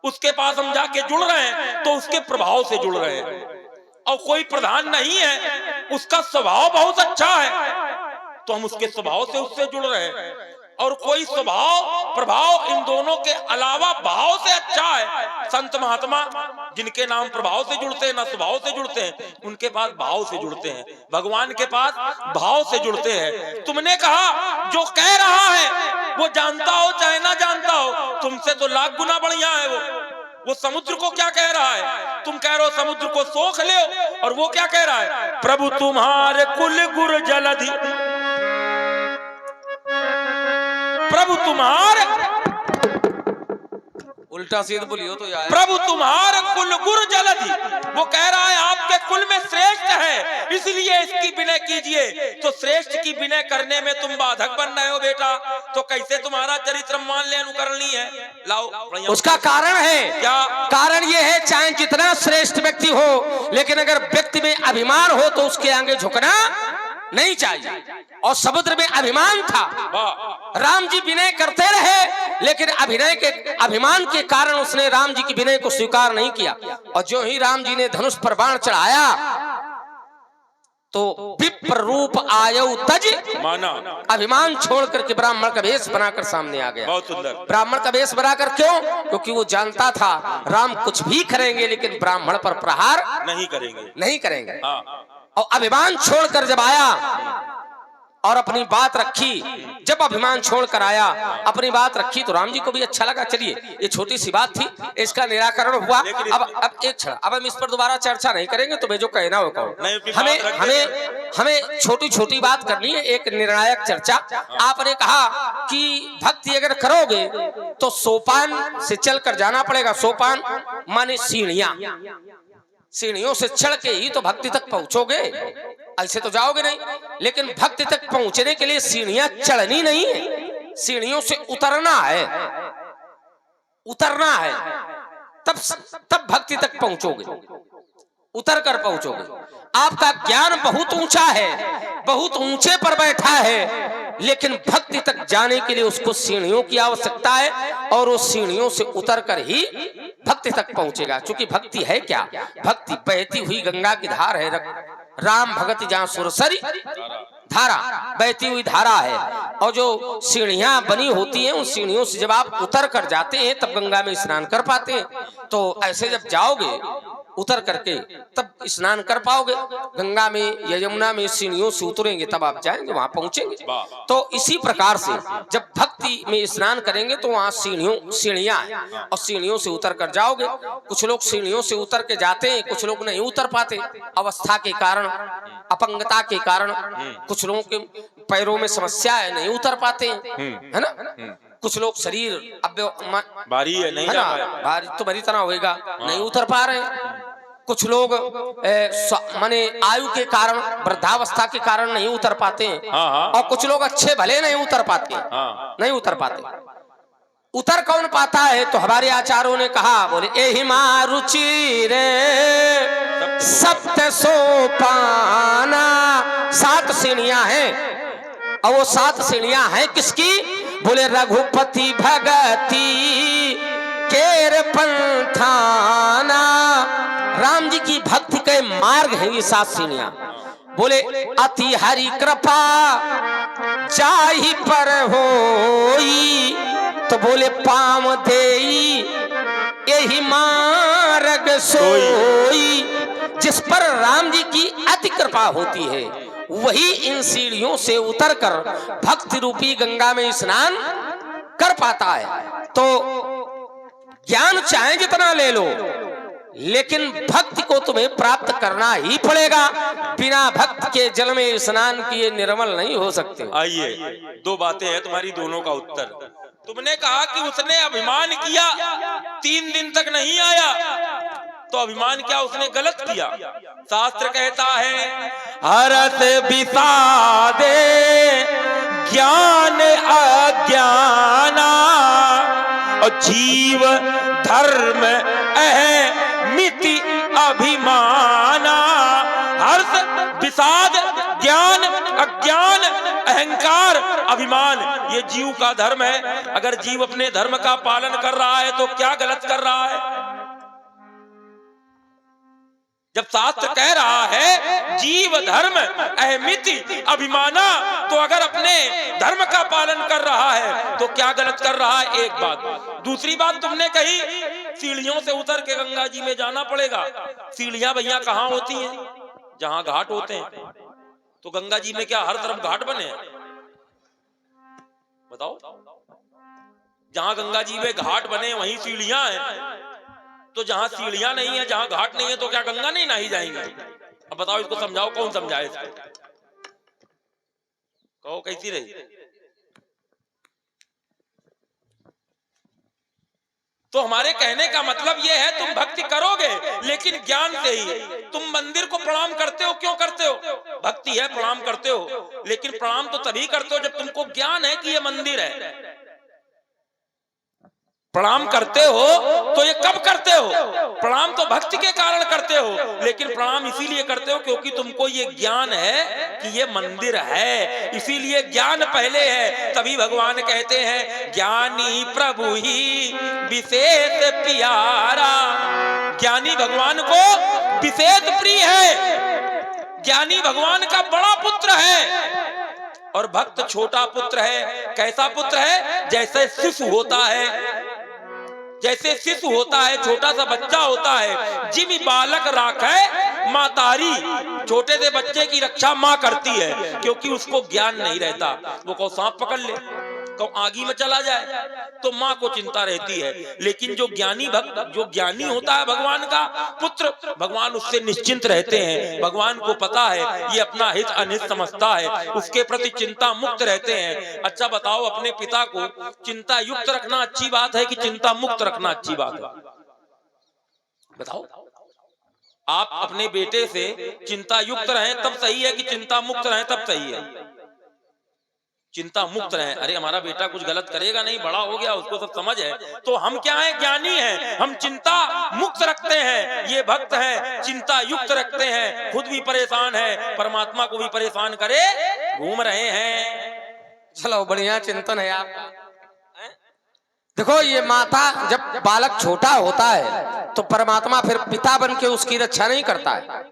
उसके पास हम जाके जुड़ रहे हैं तो उसके प्रभाव से जुड़ रहे हैं। और कोई प्रधान नहीं है, उसका स्वभाव बहुत अच्छा है तो हम उसके स्वभाव से उससे जुड़ रहे हैं। और कोई स्वभाव प्रभाव इन दोनों के अलावा भाव से अच्छा है। संत महात्मा जिनके नाम प्रभाव से जुड़ते हैं ना स्वभाव से जुड़ते हैं, उनके पास भाव से जुड़ते हैं। भगवान के पास भाव से जुड़ते हैं। तुमने कहा जो कह रहा है वो जानता हो चाहे ना जानता हो, तुमसे तो लाख गुना बढ़िया है वो समुद्र को क्या कह रहा है? तुम कह रहे हो समुद्र को सोख ले, और वो क्या कह रहा है? प्रभु तुम्हारे कुल गुर जलधि, प्रभु तुम्हारे, उल्टा सीध बोलियो तो यार। प्रभु तुम्हारे कुल गुर जलधि, वो कह रहा है आपके कुल में श्रेष्ठ है, इसलिए इसकी विनय कीजिए। तो श्रेष्ठ की विनय करने में तुम बाधक बन रहे हो बेटा, तो कैसे तुम्हारा चरित्र मान ले अनुकरणीय है? लाओ उसका कारण है क्या? कारण ये है, चाहे जितना श्रेष्ठ व्यक्ति हो, लेकिन अगर व्यक्ति में अभिमान हो तो उसके आगे झुकना नहीं चाहिए। और समुद्र में अभिमान था, राम जी विनय करते रहे, लेकिन अभिमान के कारण उसने राम जी की विनय को स्वीकार नहीं किया। और जो ही राम जी ने धनुष पर बाण चढ़ाया तो विप्र रूप आयौ तज माना, अभिमान छोड़ करके ब्राह्मण का वेश बनाकर सामने आ गया। बहुत सुंदर। ब्राह्मण का वेश बनाकर क्यों? क्योंकि वो जानता था राम कुछ भी करेंगे लेकिन ब्राह्मण पर प्रहार नहीं करेंगे। हाँ। और अभिमान छोड़कर जब आया और अपनी बात रखी, जब अभिमान छोड़कर आया अपनी बात रखी तो राम जी को भी अच्छा लगा। चलिए ये छोटी सी बात थी, इसका निराकरण हुआ। अब एक क्षण, अब हम इस पर दोबारा चर्चा नहीं करेंगे, तुम्हें जो कहना हो कहो। हमें छोटी छोटी बात करनी है, एक निर्णायक चर्चा। आपने कहा कि भक्ति अगर करोगे तो सोपान से चलकर जाना पड़ेगा। सोपान माने सीढ़ियां, सीढ़ियों से चढ़ के ही तो भक्ति तक पहुंचोगे, ऐसे तो जाओगे नहीं। लेकिन भक्ति तक पहुंचने के लिए सीढ़ियां चढ़नी नहीं है, सीढ़ियों से उतरना है, उतरना है, तब भक्ति तक पहुंचोगे, उतर कर पहुंचोगे। आपका ज्ञान बहुत ऊंचा है, बहुत ऊंचे पर बैठा है, लेकिन भक्ति तक जाने के लिए उसको सीढ़ियों की आवश्यकता है और वो सीढ़ियों से उतरकर ही भक्ति तक पहुंचेगा। क्योंकि भक्ति है क्या? भक्ति बहती हुई गंगा की धार है। राम भगत जहाँ सुरसरी धारा, बहती हुई धारा है। और जो सीढ़ियां बनी होती हैं, उन सीढ़ियों से जब आप उतर कर जाते हैं तब गंगा में स्नान कर पाते हैं। तो ऐसे जब जाओगे उतर करके तब स्नान कर पाओगे। गंगा में या यमुना में सीढ़ियों से उतरेंगे तब आप जाएंगे, वहां पहुंचेंगे। तो इसी प्रकार से जब भक्ति में स्नान करेंगे तो वहां सीढ़ियां हैं और सीढ़ियों से उतर कर जाओगे। कुछ लोग सीढ़ियों से उतर के जाते हैं, कुछ लोग नहीं उतर पाते, अवस्था के कारण, अपंगता के कारण। कुछ लोगों के पैरों में समस्या है, नहीं उतर पाते हैं, है ना। कुछ लोग शरीर भारी है, नहीं है ना, भारी तो भरी तरह होएगा, नहीं उतर पा रहे। कुछ लोग माने आयु के कारण, वृद्धावस्था के कारण नहीं उतर पाते हैं। हाँ, हाँ। और कुछ लोग अच्छे भले नहीं उतर पाते, हाँ। नहीं उतर पाते। उतर कौन पाता है? तो हमारे आचार्यों ने कहा, बोले एहि मारुचि रे सप्त सोपाना, 7 सीढ़ियां हैं। और वो 7 सीढ़ियां हैं किसकी? बोले रघुपति भगति केर पंथाना, राम जी की भक्ति के मार्ग है ये 7 सीढ़ियां। बोले अति हरि कृपा जाहि पर होई, तो बोले पाम देई यही मार्ग सोई। जिस पर राम जी की अति कृपा होती है वही इन सीढ़ियों से उतरकर भक्ति रूपी गंगा में स्नान कर पाता है। तो ज्ञान चाहे जितना ले लो, लेकिन भक्ति को तुम्हें प्राप्त करना ही पड़ेगा। बिना भक्त के जल में स्नान किए निर्मल नहीं हो सकते। आइए, 2 बातें हैं तुम्हारी दोनों का उत्तर। तुमने कहा कि उसने अभिमान किया, 3 दिन तक नहीं आया, तो अभिमान क्या उसने गलत किया? शास्त्र कहता है हरत विषादे ज्ञान अज्ञाना, और जीव धर्म मिति अभिमाना। हर्ष, विषाद, ज्ञान, अज्ञान, अहंकार, अभिमान, ये जीव का धर्म है। अगर जीव अपने धर्म का पालन कर रहा है तो क्या गलत कर रहा है? जब शास्त्र कह रहा है जीव धर्म अहमिति अभिमाना, तो अगर अपने धर्म का पालन कर रहा है तो क्या गलत कर रहा है? एक बात। दूसरी बात तुमने कही सीढ़ियों से उतर के गंगा जी में जाना पड़ेगा। सीढ़ियां भैया कहाँ होती हैं? जहां घाट होते हैं। तो गंगा जी में क्या हर तरफ घाट बने हैं? बताओ। जहां गंगा जी में घाट बने वहीं सीढ़ियां हैं। तो जहां सीढ़ियां नहीं है, जहां घाट नहीं है, तो क्या गंगा नहीं नहाई जाएंगे? अब बताओ, इसको समझाओ, कौन समझाए इसको? कहो कैसी रही? तो हमारे कहने का मतलब यह है, तुम भक्ति करोगे लेकिन ज्ञान से ही। तुम मंदिर को प्रणाम करते हो, क्यों करते हो? भक्ति है, प्रणाम करते हो, लेकिन प्रणाम तो तभी करते हो जब तुमको ज्ञान है कि यह मंदिर है। प्रणाम करते हो तो ये कब करते हो? प्रणाम तो भक्ति के कारण करते हो, लेकिन प्रणाम इसीलिए करते हो क्योंकि तुमको ये ज्ञान है कि ये मंदिर है। इसीलिए ज्ञान पहले है। तभी भगवान कहते हैं ज्ञानी प्रभु ही विशेष प्यारा। ज्ञानी भगवान को विशेष प्रिय है। ज्ञानी भगवान का बड़ा पुत्र है और भक्त छोटा पुत्र है। कैसा पुत्र है? जैसे शिशु होता है, जैसे शिशु होता है, छोटा सा बच्चा होता है। जिमी बालक राखे मातारी, छोटे से बच्चे की रक्षा माँ करती है, क्योंकि उसको ज्ञान नहीं रहता। वो को सांप पकड़ ले, को आगी में चला जाए, तो माँ को चिंता रहती है। लेकिन जो ज्ञानी भक्त, जो ज्ञानी होता है भगवान का पुत्र, भगवान उससे निश्चिंत रहते हैं। भगवान को पता है ये अपना हित अनित समझता है, उसके प्रति चिंता मुक्त रहते हैं। अच्छा बताओ, अपने पिता को चिंता युक्त रखना अच्छी बात है कि चिंता मुक्त रखना अच्छी बात है? बताओ। आप अपने बेटे से चिंता युक्त रहें तब सही है कि चिंता मुक्त रहें तब सही है? चिंता मुक्त रहें। अरे हमारा बेटा कुछ गलत करेगा नहीं, बड़ा हो गया, उसको सब समझ है, तो हम क्या हैं? ज्ञानी हैं। हम चिंता मुक्त रखते हैं। ये भक्त हैं, चिंता युक्त रखते हैं, खुद भी परेशान है, परमात्मा को भी परेशान करे घूम रहे हैं। चलो, बढ़िया चिंतन है आपका। देखो, ये माता जब बालक छोटा होता है तो परमात्मा फिर पिता बन के उसकी रक्षा नहीं करता है।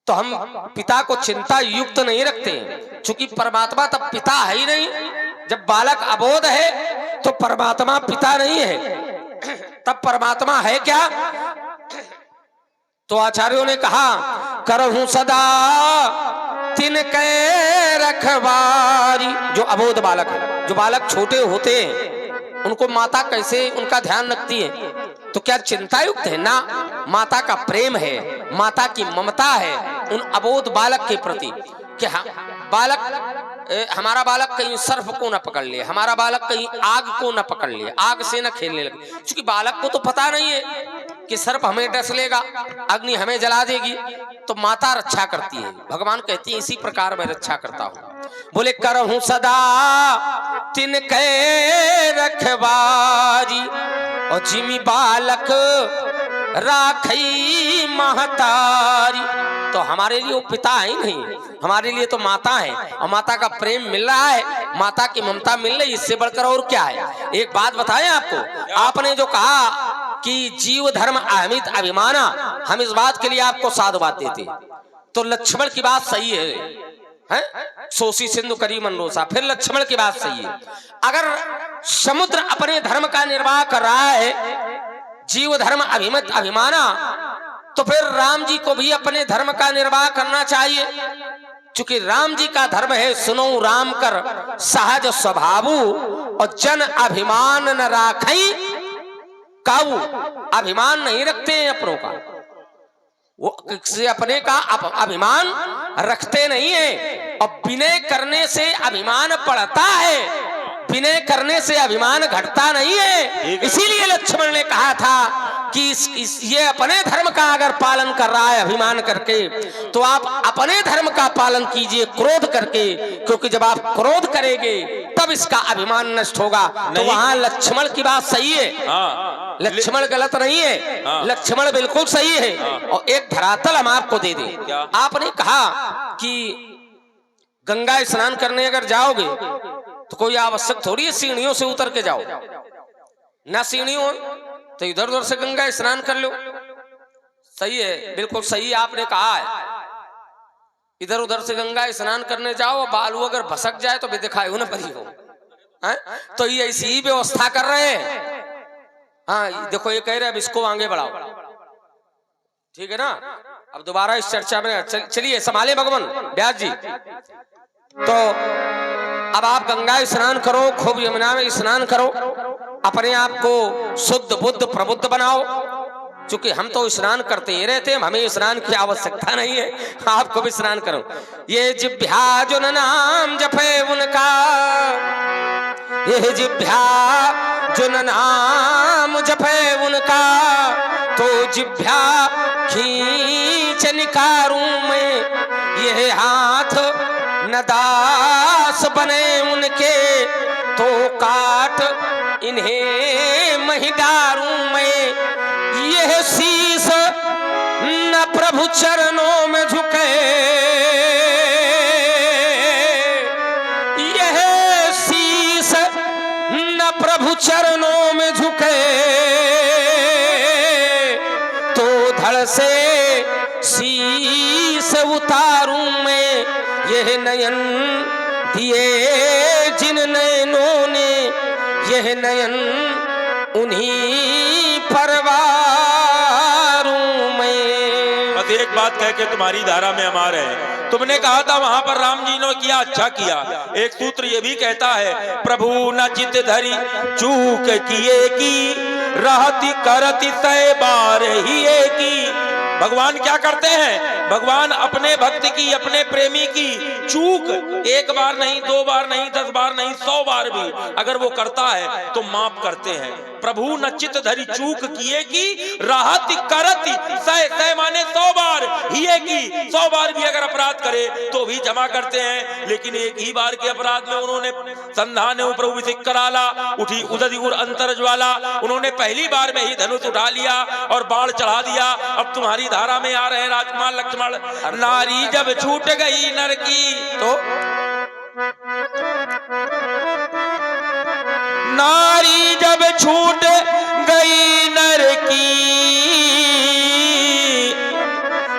तो हम पिता को चिंता युक्त नहीं रखते, क्योंकि परमात्मा तब पिता है ही नहीं। जब बालक अबोध है तो परमात्मा पिता नहीं है, तब परमात्मा है क्या? तो आचार्यों ने कहा करहूं सदा तिनके रखवारी। जो अबोध बालक है, जो बालक छोटे होते हैं, उनको माता कैसे उनका ध्यान रखती है? तो क्या चिंता युक्त है? ना, माता का प्रेम है, माता की ममता है उन अबोध बालक के प्रति कि हमारा बालक कहीं सर्फ को न पकड़ ले, हमारा बालक कहीं आग को न पकड़ ले, आग से न खेलने लगे। क्योंकि बालक को तो पता नहीं है कि सर्प हमें डस लेगा, अग्नि हमें जला देगी, तो माता रक्षा करती है। भगवान कहती है इसी प्रकार मैं रक्षा करता हूं। बोले करहूं सदा तिनके रखवारी, और जिमी बालक राखई महतारी। तो हमारे लिए वो पिता है ही नहीं, हमारे लिए तो माता है, और माता का प्रेम मिल रहा है, माता की ममता मिल रही, इससे बढ़कर और क्या है। एक बात बताएं आपको, आपने जो कहा कि जीव धर्म अहमित अभिमाना, हम इस बात के लिए आपको साधुवाद देते, तो लक्ष्मण की बात सही है? सोसी सिंधु करी मनरोसा, फिर लक्ष्मण की बात सही है। अगर समुद्र अपने धर्म का निर्वाह कर रहा है, जीव धर्म अभिमत अभिमाना, तो फिर राम जी को भी अपने धर्म का निर्वाह करना चाहिए। क्योंकि राम जी का धर्म है सुनो राम कर सहज स्वभावु, और जन अभिमान न राखई काऊ। अभिमान नहीं रखते हैं अपनों का, वो किसी अपने का अभिमान रखते नहीं है, और विनय करने से अभिमान बढ़ता है, विनय करने से अभिमान घटता नहीं है। इसीलिए लक्ष्मण ने कहा था कि ये अपने धर्म का अगर पालन कर रहा है अभिमान करके, तो आप अपने धर्म का पालन कीजिए क्रोध करके, क्योंकि जब आप क्रोध करेंगे तब इसका अभिमान नष्ट होगा। तो वहां लक्ष्मण की बात सही है, लक्ष्मण गलत नहीं है, लक्ष्मण बिल्कुल सही है। और एक धरातल हम आपको दे दें, आपने कहा कि गंगा स्नान करने अगर जाओगे तो कोई आवश्यक थोड़ी है सीढ़ियों से उतर के जाओ, ना सीढ़ियों तो इधर उधर से गंगा स्नान कर लो। सही है, बिल्कुल सही आपने कहा है, इधर उधर से गंगा स्नान करने जाओ, बालू अगर भसक जाए तो दिखाई हो ना परी हो, तो ये ऐसी ही व्यवस्था कर रहे हैं। हाँ देखो, ये कह रहे अब इसको आगे बढ़ाओ, ठीक है ना। अब दोबारा इस चर्चा में चलिए, संभाले भगवान व्यास जी। तो अब आप गंगा स्नान करो, खूब यमुना में स्नान करो, अपने आप को शुद्ध बुद्ध प्रबुद्ध बनाओ। क्योंकि हम तो स्नान करते ही रहते हैं, हमें स्नान की आवश्यकता नहीं है, आपको भी स्नान करो। ये जिभ्या जो नाम जपे उनका, ये जिभ्या जो नाम जपे उनका, तो जिभ्या खींच निकारूं मैं, ये हाथ न दास बने उनके, तो काट इन्हें मही डारूं मैं। यह शीस न प्रभु चरणों में झुके, यह शीस न प्रभु चरणों में झुके, तो धड़ से शीस उतारूं मैं। यह नयन दिए जिन नयनों ने, यह नयन उन्हीं परवारूं मैं। बस एक बात कह के तुम्हारी धारा में हम आ रहे हैं। तुमने कहा था वहां पर राम जी ने किया, अच्छा किया। एक सूत्र ये भी कहता है, प्रभु न चित धरी चूक किए की, रहती करती सै बार ही की। भगवान क्या करते हैं? भगवान अपने भक्त की, अपने प्रेमी की चूक एक बार नहीं, दो बार नहीं, 10 बार नहीं, 100 बार भी अगर वो करता है तो माफ करते हैं। प्रभु न चित धरी चूक किए की, राहत करती सह, सह माने 100 बार ही की, 100 बार भी अगर अपराध करे तो भी क्षमा करते हैं। लेकिन एक ही बार के अपराध में उन्होंने संधान प्रभु विसिक कराला, उठी उदधि उर अंतर ज्वाला, उन्होंने पहली बार में ही धनुष उठा लिया और बाण चढ़ा दिया। अब तुम्हारी धारा में आ रहे हैं राजकुमार लक्ष्मण। नारी जब छूट गई नर की, तो नारी जब छूट गई नर की,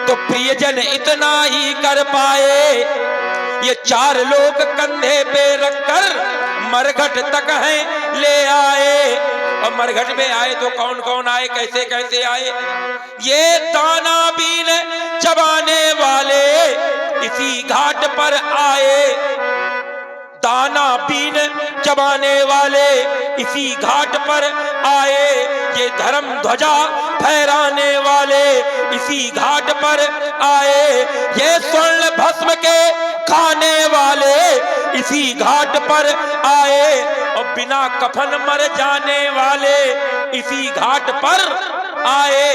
तो प्रियजन इतना ही कर पाए। ये 4 लोग कंधे पे रखकर मरघट तक हैं ले आए। और मरघट में आए तो कौन कौन आए, कैसे कैसे आए? ये दाना बीन चबाने वाले इसी घाट पर आए, दाना बीन चबाने वाले इसी घाट पर आए। ये धर्म ध्वजा फहराने वाले इसी घाट पर आए। ये स्वर्ण भस्म के खाने वाले इसी घाट पर आए। और बिना कफन मर जाने वाले इसी घाट पर आए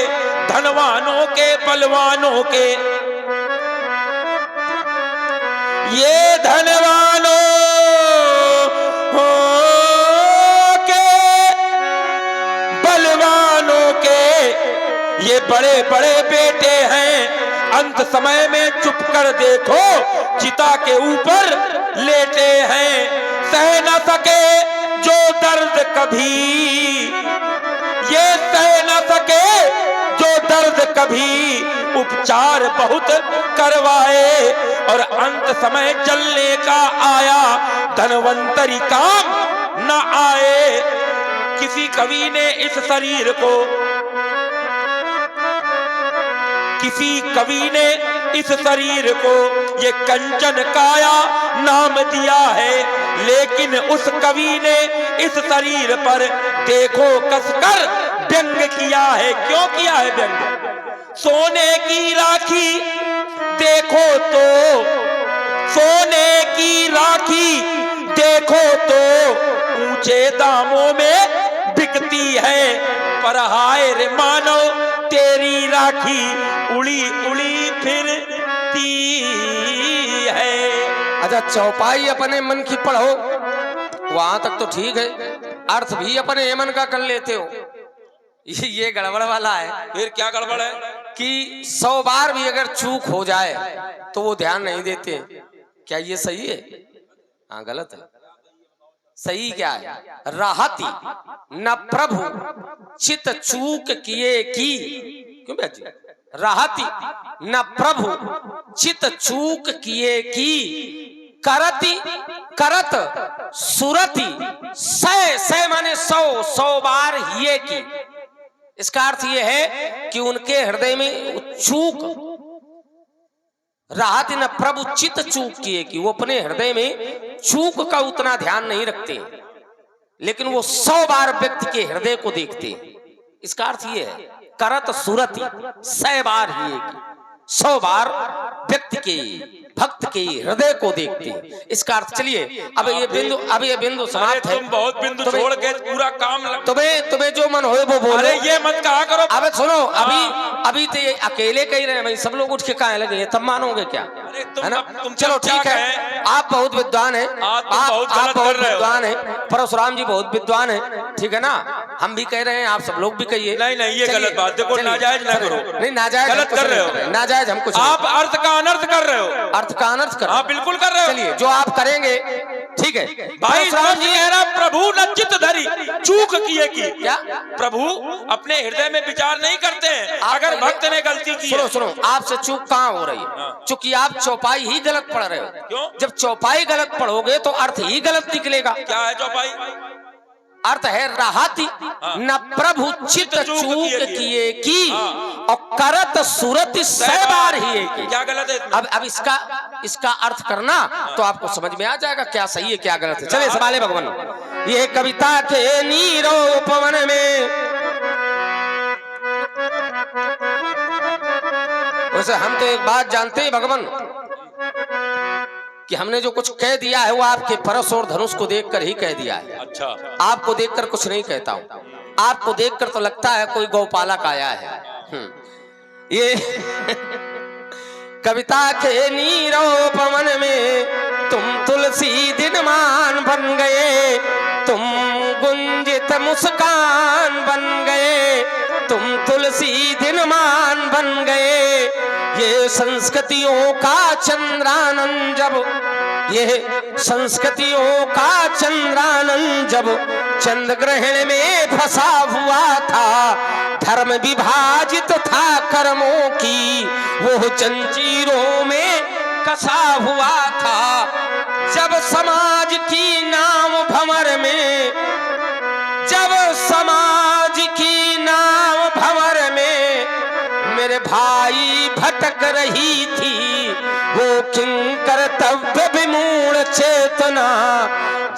धनवानों के बलवानों के। ये धनवानों के बलवानों के ये बड़े बड़े बेटे हैं। अंत समय में चुप कर देखो चिता के ऊपर लेटे हैं। सह न सके जो दर्द कभी, ये सह न सके जो दर्द कभी, उपचार बहुत करवाए और अंत समय चलने का आया धनवंतरी काम न आए। किसी कवि ने इस शरीर को, किसी कवि ने इस शरीर को ये कंचन काया नाम दिया है, लेकिन उस कवि ने इस शरीर पर देखो कसकर व्यंग किया है। क्यों किया है व्यंग? सोने की राखी देखो तो, सोने की राखी देखो तो ऊंचे दामों में बिकती है, पर हाय रे मानो तेरी राखी उड़ी उड़ी फिरती है। अच्छा, चौपाई अपने मन की पढ़ो, वहां तक तो ठीक है, अर्थ भी अपने मन का कर लेते हो। ये गड़बड़ वाला है। फिर क्या गड़बड़ है? कि 100 बार भी अगर चूक हो जाए तो वो ध्यान नहीं देते। क्या ये सही है? हाँ, गलत है। सही क्या है? राहती न प्रभु चित चूक किए की। क्यों बेटी? राहती न प्रभु चित चूक किए की, करती करत सुरति सै, सै माने 100 बार ये की। इसका अर्थ यह है कि उनके हृदय में चूक, राहत न प्रभु चित चूक किए कि वो अपने हृदय में चूक का उतना ध्यान नहीं रखते, लेकिन वो 100 बार व्यक्ति के हृदय को देखते हैं। इसका अर्थ यह है करत सुरति 100 बार ही, 100 बार व्यक्ति के भक्त के हृदय को देखते हैं। इसका अर्थ, चलिए अब ये बिंदु समाप्त है। तुम बहुत बिंदु छोड़ के पूरा काम तुम्हें जो मन होए वो बोलो। अरे ये मत कहा करो। अब सुनो, अभी तो ये अकेले कह रहे हैं भाई, सब लोग उठ के कहाँ लगे हैं, तब मानोगे क्या? है ना? चलो ठीक है, आप बहुत विद्वान हैं, आप बहुत विद्वान हैं, परशुराम जी बहुत विद्वान हैं, ठीक है ना? हम भी कह रहे हैं, आप सब लोग भी कहिए। नहीं, ये गलत बात, देखो नाजायज ना करो। नहीं, नाजायज गलत कर रहे हो, नाजायज हम कुछ, आप अर्थ का अनर्थ कर रहे हो। अर्थ का अनर्थ कर, हाँ बिल्कुल कर रहे हो। चलिए जो आप करेंगे ठीक है। भाई परशुराम जी कह रहा प्रभु न चित धरी चूक किए की। क्या? प्रभु अपने हृदय में विचार नहीं करते हैं अगर भक्त ने गलती की। सुनो, आपसे चूक कहाँ हो रही है? चूंकि आप चौपाई ही गलत पढ़ रहे हो। क्यों? जब चौपाई गलत पढ़ोगे तो अर्थ ही गलत निकलेगा। क्या है चौपाई? अर्थ है राहती न प्रभु चित चूक किए की और करत सुरति 100 बार ही की। क्या गलत है? अब इसका अर्थ करना तो आपको समझ में आ जाएगा क्या सही है क्या गलत है। चलिए सवाले भगवान, ये कविता के नीरोपवन में, वैसे हम तो एक बात जानते हैं भगवान कि हमने जो कुछ कह दिया है वो आपके परस और धनुष को देखकर ही कह दिया है। अच्छा, आपको देखकर कुछ नहीं कहता हूं। आपको देखकर तो लगता है कोई गौपालक आया है। ये कविता के नीरोपवन में तुम तुलसी दिनमान बन गए, तुम गुंजित मुस्कान बन गए, तुम तुलसी दिनमान बन गए। ये संस्कृतियों का चंद्रानंद जब, ये संस्कृतियों का चंद्रानंद जब चंद्र ग्रहण में फंसा हुआ था, धर्म विभाजित था कर्मों की, वो जंजीरों में कसा हुआ था। जब समाज की नाम भंवर में, जब समाज की नाम भंवर में मेरे भाई भटक रही थी, वो किंकर्तव्य विमूढ़ चेतना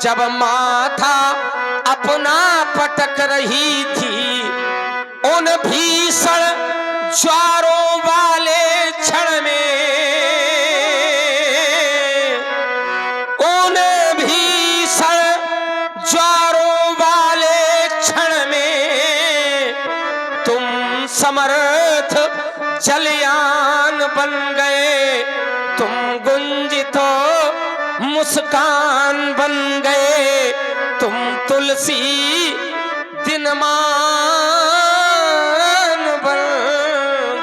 जब माथा अपना पटक रही थी, उन भीषण ज्वारों वाले क्षण में, उन भीषण ज्वारों वाले क्षण में तुम समर्थ जलयान बन गए, तुम गुंजितो मुस्कान बन गए, तुम तुलसी दिनमान बन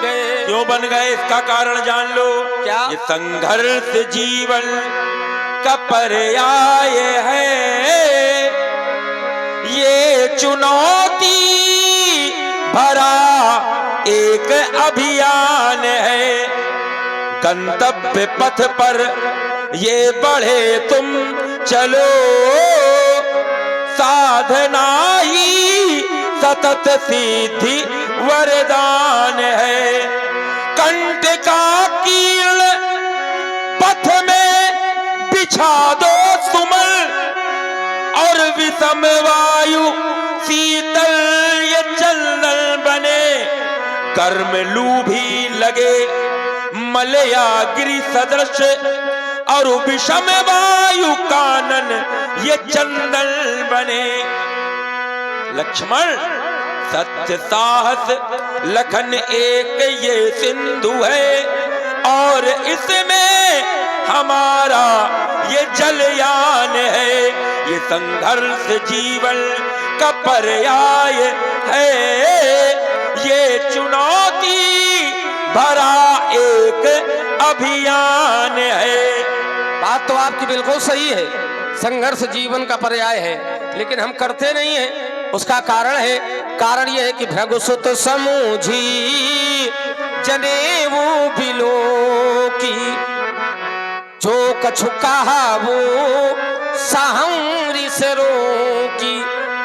गए। क्यों बन गए इसका कारण जान लो। क्या? ये संघर्ष जीवन का पर्याय है, ये चुनौती भरा एक अभियान है, गंतव्य पथ पर ये बढ़े तुम चलो, साधना ही सतत सिद्धि वरदान है। कंठ का कीर्ण पथ में बिछा दो सुमन, और विषम वायु शीतल ये चंदन बने, कर्म लू भी लगे मलयागिरी सदृश, और विषम वायु कानन ये चंदन बने। लक्ष्मण सत्य साहस लखन एक ये सिंधु है, और इसमें हमारा ये जलयान है, ये संघर्ष जीवन का पर्याय है, ये चुनौती भरा एक अभियान है। बात तो आपकी बिल्कुल सही है, संघर्ष जीवन का पर्याय है, लेकिन हम करते नहीं है। उसका कारण है, कारण यह है कि भृगुसुत समूझी जनेऊ बिलो की, जो कछु कहा वो साहूरी सरो की।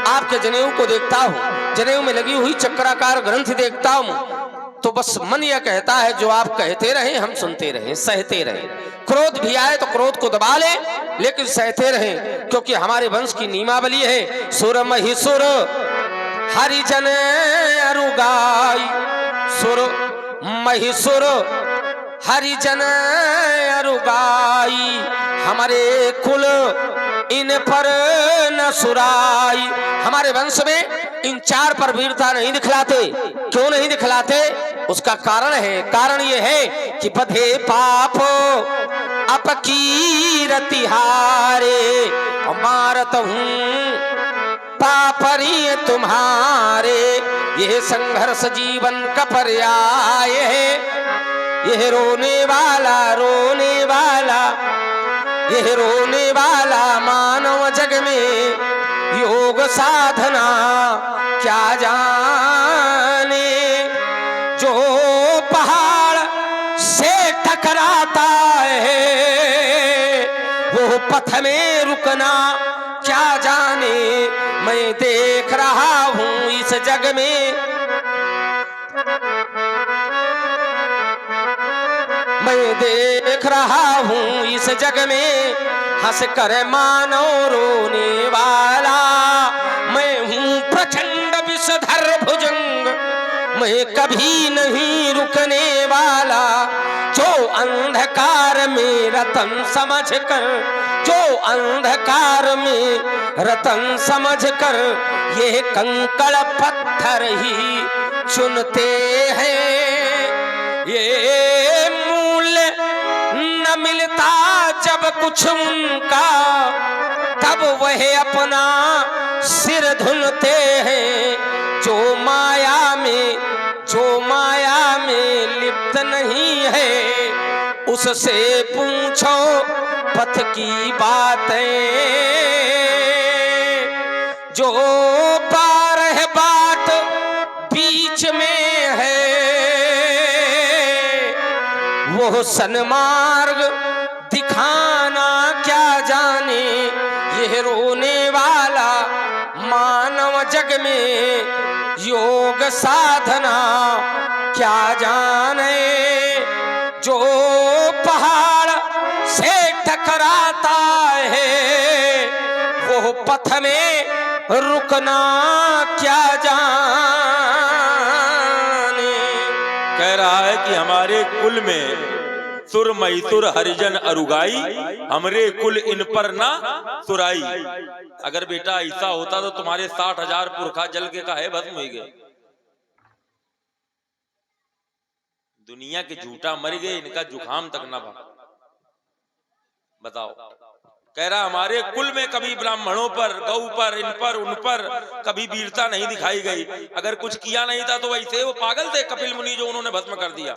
आपके जनेऊ को देखता हूँ, जनेऊ में लगी हुई चक्राकार ग्रंथि देखता हूँ, तो बस मन यह कहता है जो आप कहते रहे हम सुनते रहे, सहते रहे। क्रोध भी आए तो क्रोध को दबा ले, लेकिन सहते रहे, क्योंकि हमारे वंश की नियमावली है, सुर महिसुर हरिजन अरुगाई, सुर महिसुर हरिजन अरुगाई, हमारे कुल इन पर न सुराई। हमारे वंश में इन चार पर वीरता नहीं दिखलाते। क्यों नहीं दिखलाते? उसका कारण है, कारण ये है कि बधे पाप अपकीरति हारे, मारत हूँ पापरी तुम्हारे। यह संघर्ष जीवन का पर्याय है, यह रोने वाला यह रोने वाला मानव जग में योग साधना क्या जाने। जो पहाड़ से टकराता है वो पथ में रुकना क्या जाने। मैं देख रहा हूँ इस जग में, मैं देख रहा हूँ इस जग में, हंस कर मानो रोने वाला। मैं हूँ प्रचंड विषधर भुजंग, मैं कभी नहीं रुकने वाला। जो अंधकार में रतन समझ कर, जो अंधकार में रतन समझ कर, ये कंकड़ पत्थर ही चुनते हैं। ये मूल्य न मिलता जब कुछ उनका, तब वह अपना सिर धुनते हैं। जो माया में लिप्त नहीं है, उससे पूछो पथ की बातें। जो पार है बाट बीच में है, वो सन्मार्ग दिखाना क्या जाने। यह रोने वाला मानव जग में योग साधना क्या जाने। जो पहाड़ से टकराता है वो पथ में रुकना क्या जाने। कह रहा है कि हमारे कुल में सुर मैसुर हरिजन अरुगाई, हमरे कुल इन पर ना सुराई। अगर बेटा ऐसा होता तो तुम्हारे 60,000 पुरखा जल के काहे भस्म हो गए। दुनिया के झूठा मर गए, इनका जुखाम तक ना भागा। बताओ, कह रहा हमारे कुल में कभी ब्राह्मणों पर, गौ पर, इन पर, उन पर कभी वीरता नहीं दिखाई गई। अगर कुछ किया नहीं था तो वैसे वो पागल थे कपिल मुनि जो उन्होंने भस्म कर दिया।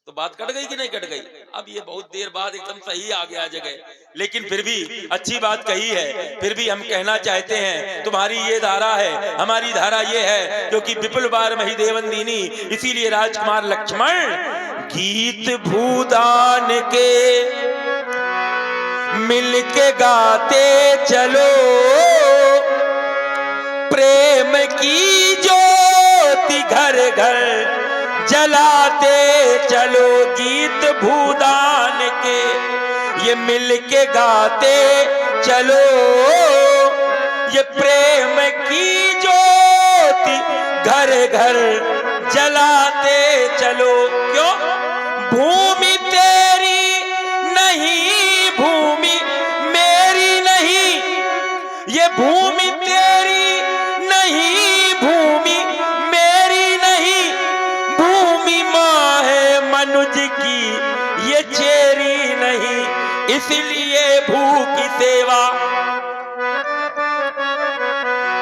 तो बात कट गई कि नहीं कट गई? अब ये बहुत देर बाद एकदम सही आ गया जगह, लेकिन फिर भी अच्छी बात कही है। फिर भी हम कहना चाहते हैं, तुम्हारी ये धारा है, हमारी धारा ये है, क्योंकि विपुल बार मही देवन दीनी, इसीलिए राजकुमार लक्ष्मण गीत भूदान के मिलके गाते चलो, प्रेम की ज्योति घर घर जलाते चलो। गीत भूदान के ये मिलके गाते चलो, ये प्रेम की ज्योति घर घर जलाते चलो। क्यों? भूमि तेरी नहीं, भूमि मेरी नहीं, ये भूमि तेरी नहीं, भूमि मेरी नहीं, भूमि माँ है मनुज की, ये चेरी नहीं। इसलिए भू की सेवा,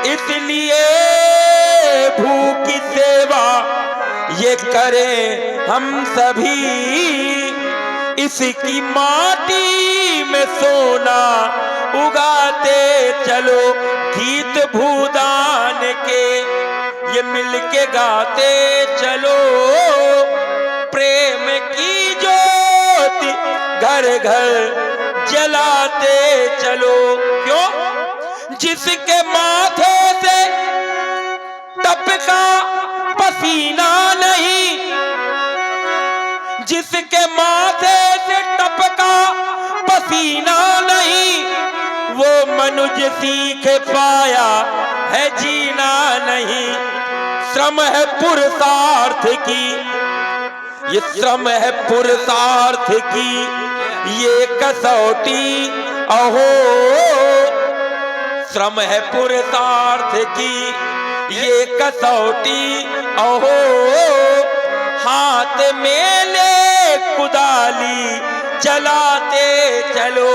इसलिए भू की सेवा ये करें हम सभी, इसकी माटी में सोना उगाते चलो। गीत भूदान के ये मिलके गाते चलो, प्रेम की ज्योति घर घर जलाते चलो। क्यों? जिसके माथे से टपका पसीना नहीं, जिसके माथे से टपका पसीना नहीं, वो मनुज सीख पाया है जीना नहीं। श्रम है पुरुषार्थ की, ये श्रम है पुरुषार्थ की, ये कसौटी अहो। श्रम है पुरुषार्थ की, ये कसौटी अहो। हाथ में ले कुदाली चलाते चलो,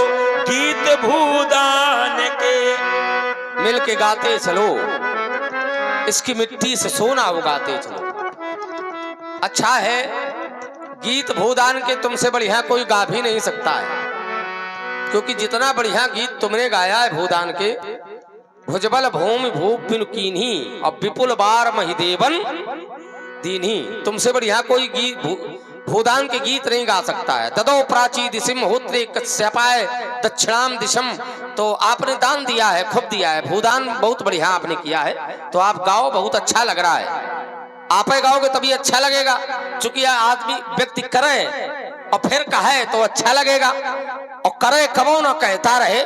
गीत भूदान के मिल के गाते चलो, इसकी मिट्टी से सोना उगाते चलो। अच्छा है, गीत भूदान के तुमसे बढ़िया कोई गा भी नहीं सकता है, क्योंकि जितना बढ़िया गीत तुमने गाया है भूदान के, भुजबल भूमि भूप बिनु कीन्ही और विपुल बार महिदेवन दीन्ही, तुमसे बढ़िया कोई गीत भूदान के गीत नहीं गा सकता है। ददो प्राची दिशम होत्रे कश्यपाय दक्षिणाम दिशम, तो आपने दान दिया है, खूब दिया है, भूदान बहुत बढ़िया आपने किया है। तो आप गाओ, बहुत अच्छा लग रहा है। आप ही गाओगे तभी अच्छा लगेगा, चूंकि आदमी व्यक्ति करे और फिर कहे तो अच्छा लगेगा, और करे कबो ना कहता रहे।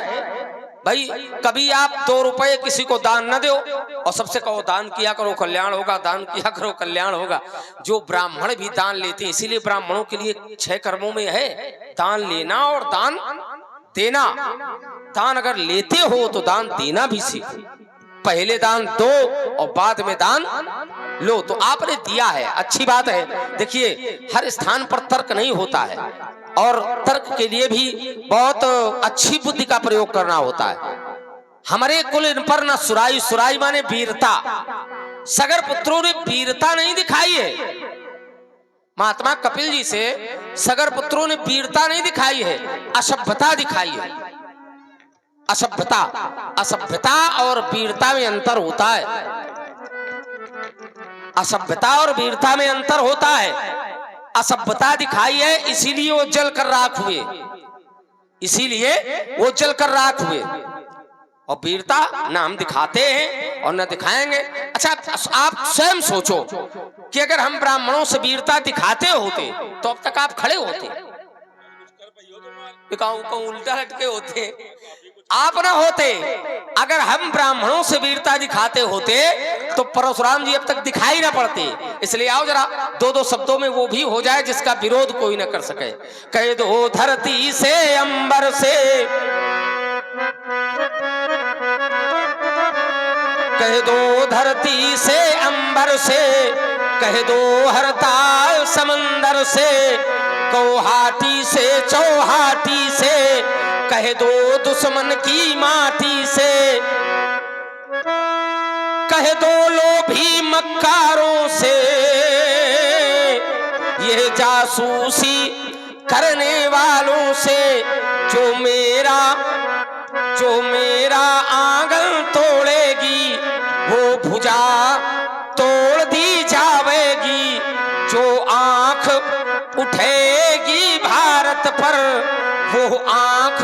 भाई कभी आप 2 रुपए किसी को दान न दो और सबसे कहो दान किया करो कल्याण होगा, दान किया करो कल्याण होगा। जो ब्राह्मण भी दान लेते हैं, इसीलिए ब्राह्मणों के लिए 6 कर्मों में है दान लेना और दान देना। दान अगर लेते हो तो दान देना भी सीखो, पहले दान दो और बाद में दान लो। तो आपने दिया है, अच्छी बात है। देखिए हर स्थान पर तर्क नहीं होता है, और तर्क के लिए भी बहुत अच्छी बुद्धि का प्रयोग करना होता है। हमारे कुल इन पर न सुराई, सुराई माने वीरता, सगर पुत्रों ने वीरता नहीं दिखाई है। महात्मा कपिल जी से सगर पुत्रों ने वीरता नहीं दिखाई है, असभ्यता दिखाई है। असभ्यता, असभ्यता और वीरता में अंतर होता है। असभ्यता और वीरता में अंतर होता है। असभ्यता दिखाई है इसीलिए वो जल कर राख हुए, इसीलिए वो जल कर राख हुए। और वीरता ना हम दिखाते हैं और ना दिखाएंगे। अच्छा आप स्वयं सोचो कि अगर हम ब्राह्मणों से वीरता दिखाते होते तो अब तक आप खड़े होते, उल्टा लटके होते, आप ना होते। अगर हम ब्राह्मणों से वीरता दिखाते होते तो परशुराम जी अब तक दिखाई ना पड़ते। इसलिए आओ जरा 2-2 शब्दों में वो भी हो जाए जिसका विरोध कोई ना कर सके। कह दो धरती से अंबर से, कह दो धरती से अंबर से, कह दो हर ताल समंदर से, चौहाटी से चौहाटी से, कह दो दुश्मन की माटी से, कह दो लोभी मक्कारों से, ये जासूसी करने वालों से, जो मेरा आंगन तोड़ेगी वो भुजा तोड़ दी जावेगी, जो आंख उठेगी भारत पर वो आंख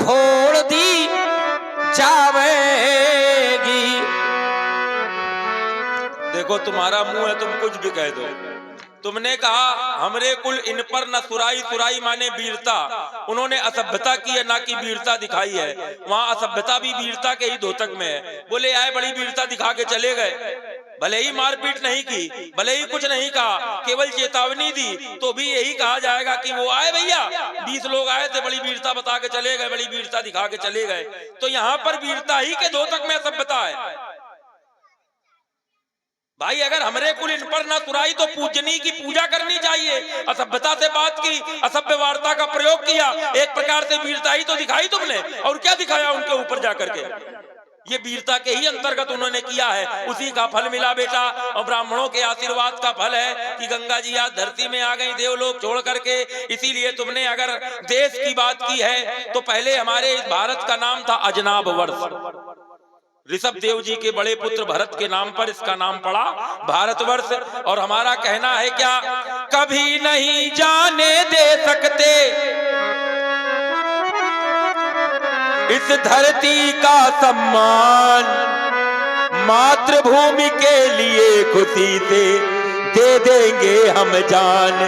फोड़ दी जावेगी। देखो तुम्हारा मुंह है, तुम कुछ भी कह दो। तुमने कहा हमरे कुल इन पर न सुराई, सुराई माने वीरता। उन्होंने असभ्यता की है, ना कि वीरता दिखाई है। वहाँ असभ्यता भी वीरता के ही द्योतक में है। बोले आए बड़ी वीरता दिखा के चले गए, भले ही मारपीट नहीं की, भले ही कुछ नहीं कहा, केवल चेतावनी दी, तो भी यही कहा जाएगा कि वो आए भैया 20 लोग आए थे, बड़ी वीरता बता के चले गए, बड़ी वीरता दिखा के चले गए। तो यहाँ पर वीरता ही के द्योतक में असभ्यता है। भाई अगर हमरे कुल इन पर ना तुराई तो पूजनी की पूजा करनी चाहिए। असभ्यता से बात की, असभ्य वार्ता का प्रयोग किया, एक प्रकार से वीरता ही तो दिखाई तुमने। और क्या दिखाया उनके ऊपर जाकर के? ये वीरता के ही अंतर्गत उन्होंने किया है, उसी का फल मिला बेटा। और ब्राह्मणों के आशीर्वाद का फल है कि गंगा जी आज धरती में आ गई देवलोक छोड़ करके। इसीलिए तुमने अगर देश की बात की है तो पहले हमारे इस भारत का नाम था अजनाब वर्ष। ऋषभ देव जी के बड़े पुत्र भरत के नाम पर इसका नाम पड़ा भारतवर्ष। और हमारा कहना है क्या, कभी नहीं जाने दे सकते इस धरती का सम्मान, मातृभूमि के लिए खुशी से दे देंगे हम जान।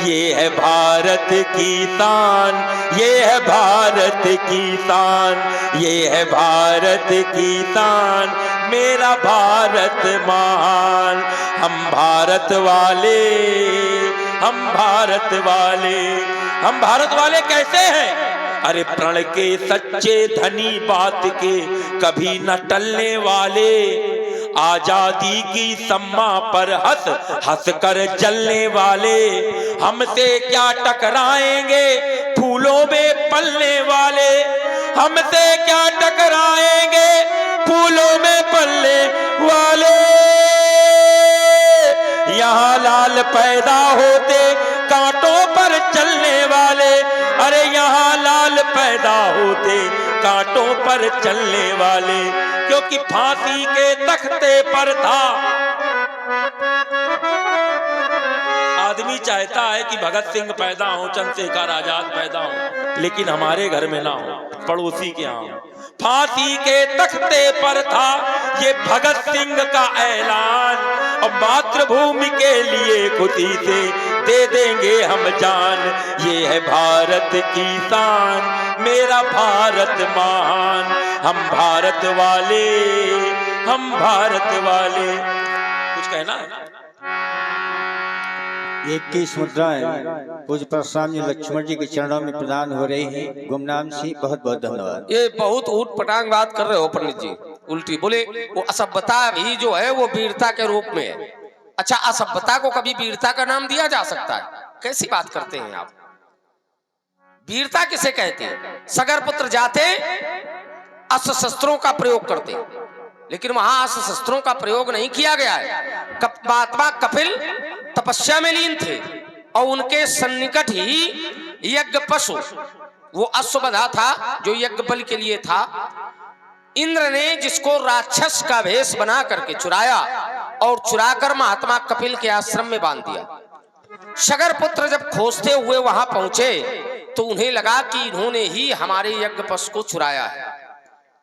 ये है भारत की शान, ये है भारत की शान, ये है भारत की शान, मेरा भारत महान। हम भारत वाले, हम भारत वाले, हम भारत वाले कैसे हैं? अरे प्रण के सच्चे धनी, बात के कभी न टलने वाले, आजादी की सम्मा पर हंस हंस कर जलने वाले। हमसे क्या टकराएंगे फूलों में पलने वाले, हमसे क्या टकराएंगे फूलों में पलने वाले। यहाँ लाल पैदा होते कांटों पर चलने वाले, अरे यहाँ लाल पैदा होते कांटों पर चलने वाले। क्योंकि फांसी के तख्ते पर था, आदमी चाहता है कि भगत सिंह पैदा हो, चंद्रशेखर आजाद पैदा हो, लेकिन हमारे घर में ना हो, पड़ोसी के यहाँ हो। फांसी के तख्ते पर था ये भगत सिंह का ऐलान, और मातृभूमि के लिए खुशी से दे देंगे हम जान। ये है भारत की शान, मेरा भारत महान। हम भारत वाले, हम भारत वाले। कुछ कहना है? 21 मुद्राएं पूज्य परशुराम जी लक्ष्मण जी के चरणों में प्रदान हो रही हैं। गुमनाम सिंह बहुत बहुत धन्यवाद। ये बहुत ऊट पटांग बात कर रहे हो पंडित जी, उल्टी बोले। वो असभ्यता भी जो है वो वीरता के रूप में है। अच्छा, असभ्यता को कभी वीरता का नाम दिया जा सकता है? कैसी बात करते हैं आप? वीरता किसे कहते हैं? सगर पुत्र जाते अस्त्र शस्त्रों का प्रयोग करते, लेकिन वहां अस्त्र शस्त्रों का प्रयोग नहीं किया गया है। महात्मा कपिल तपस्या में लीन थे और उनके सन्निकट ही यज्ञ पशु, वो अश्व बंधा था जो यज्ञ बलि के लिए था। इंद्र ने जिसको राक्षस का भेष बना करके चुराया और चुराकर महात्मा कपिल के आश्रम में बांध दिया। सगर पुत्र जब खोजते हुए वहां पहुंचे तो उन्हें लगा कि इन्होंने ही हमारे यज्ञ पशु को चुराया है।